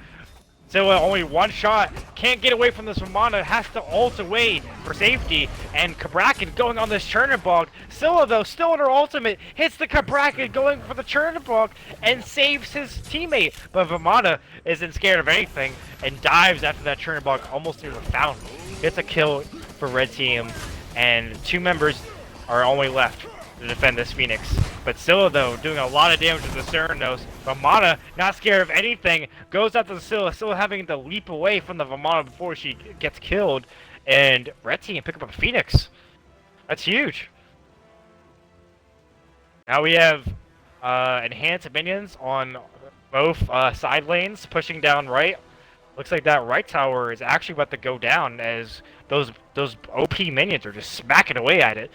Scylla only 1 shot. Can't get away from this Vamana. Has to ult away for safety. And Kabrakan going on this Chernobog. Scylla though, still in her ultimate. Hits the Kabrakan going for the Chernobog. And saves his teammate. But Vamana isn't scared of anything. And dives after that Chernobog almost near the fountain. Gets a kill for red team. And 2 members are only left to defend this Phoenix. But Scylla though, doing a lot of damage to the Cernus. Vamana, not scared of anything, goes after the Scylla, still having to leap away from the Vamana before she gets killed. And red team pick up a Phoenix. That's huge. Now we have enhanced minions on both side lanes, pushing down right. Looks like that right tower is actually about to go down as those OP minions are just smacking away at it.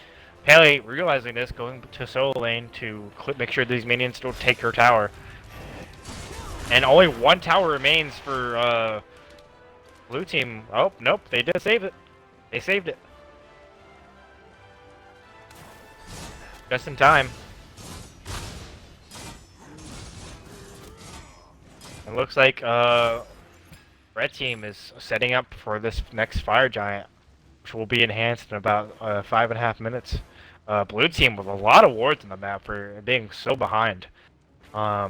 Pele, realizing this, going to solo lane to make sure these minions don't take her tower. And only 1 tower remains for blue team. Oh, nope, they did save it. They saved it. Just in time. It looks like red team is setting up for this next Fire Giant, which will be enhanced in about 5.5 minutes. Blue team with a lot of wards on the map for being so behind. Right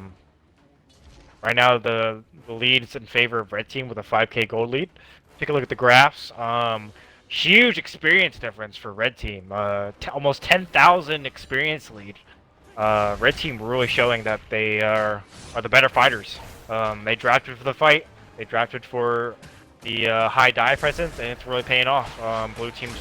now the lead is in favor of red team with a 5k gold lead. Take a look at the graphs. Huge experience difference for red team. Almost 10,000 experience lead. Red team really showing that they are the better fighters. They drafted for the fight. They drafted for the high die presence, and it's really paying off. Blue team's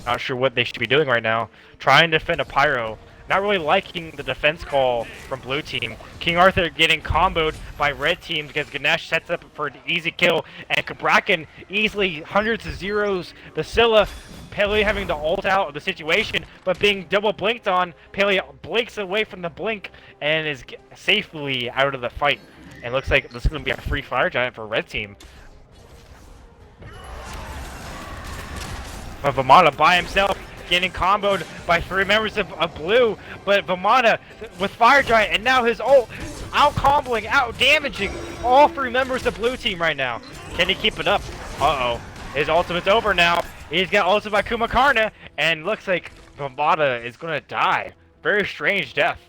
not sure what they should be doing right now. Trying to defend a Pyro. Not really liking the defense call from blue team. King Arthur getting comboed by red team because Ganesh sets up for an easy kill. And Kabrakan easily hundreds of zeros. The Scylla, Pele having to ult out of the situation, but being double blinked on. Pele blinks away from the blink and is safely out of the fight. And looks like this is going to be a free Fire Giant for red team. But Vamana by himself, getting comboed by 3 members of Blue, but Vamana with Fire Giant, and now his ult out comboing, out damaging all 3 members of Blue team right now. Can he keep it up? Uh-oh. His ultimate's over now. He's got ultimate by Kumakarna, and looks like Vamana is gonna die. Very strange death.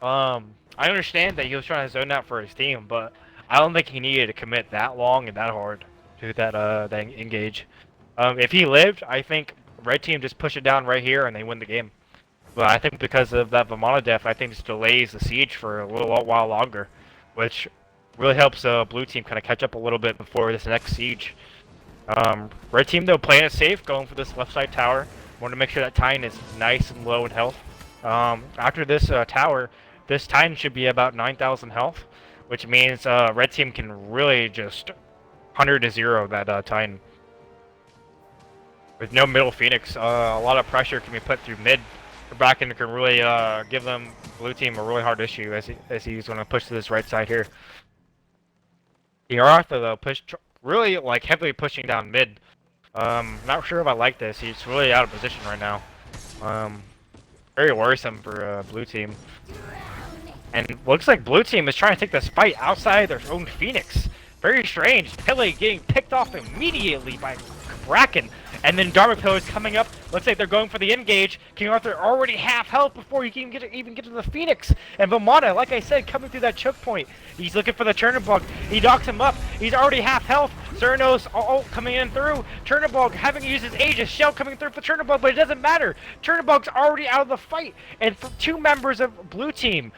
I understand that he was trying to zone out for his team, but I don't think he needed to commit that long and that hard to that engage. If he lived, I think red team just push it down right here and they win the game. But I think because of that Vamana death, I think this delays the siege for a little while longer, which really helps blue team kind of catch up a little bit before this next siege. Red team though playing it safe, going for this left side tower. Want to make sure that Titan is nice and low in health. After this tower, this Titan should be about 9,000 health, which means red team can really just 100-0 that Titan. With no middle Phoenix, a lot of pressure can be put through mid. Bracken can really give them blue team a really hard issue as he's going to push to this right side here. Arthur though really like heavily pushing down mid. Not sure if I like this. He's really out of position right now. Very worrisome for blue team. And looks like blue team is trying to take this fight outside their own Phoenix. Very strange. Pele getting picked off immediately by Bracken. And then Dharma Pillar is coming up. Looks like they're going for the engage. King Arthur already half health before he can even get to the Phoenix. And Vamana, like I said, coming through that choke point. He's looking for the Chernobog. He knocks him up. He's already half health. Cernos coming in through. Chernobog having to use his Aegis. Shell coming through for Chernobog, but it doesn't matter. Chernobog's already out of the fight. And 2 members of blue team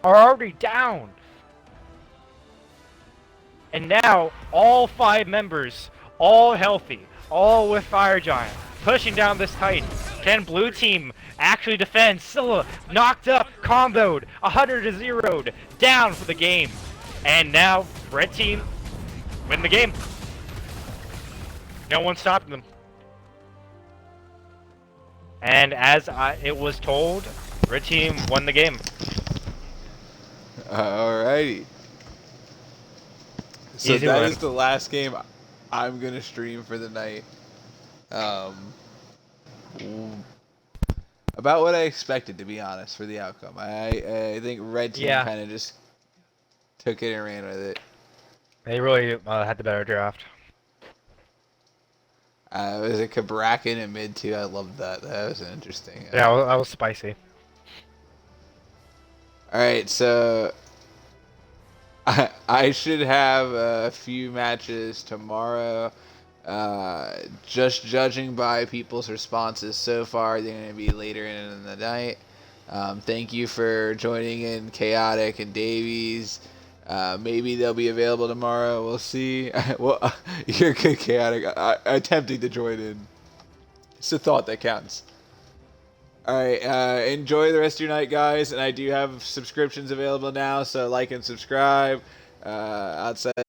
are already down. And now, all 5 members, all healthy, all with Fire Giant, pushing down this Titan. Can blue team actually defend? Scylla knocked up, comboed, 100-0, down for the game. And now, red team win the game. No one stopped them. And as it was told, red team won the game. Alrighty. So Easy that win. is the last game I'm gonna stream for the night. About what I expected, to be honest, for the outcome. I think red team kind of just took it and ran with it. They really had the better draft. Was it Cabracken in mid too? I loved that. That was interesting. Yeah, that was spicy. Alright, so I should have a few matches tomorrow. Just judging by people's responses so far, they're going to be later in the night. Thank you for joining in, Chaotic and Davies. Maybe they'll be available tomorrow. We'll see. Well, you're good, Chaotic. Attempting to join in. It's a thought that counts. Alright, enjoy the rest of your night, guys. And I do have subscriptions available now, so like and subscribe. Outside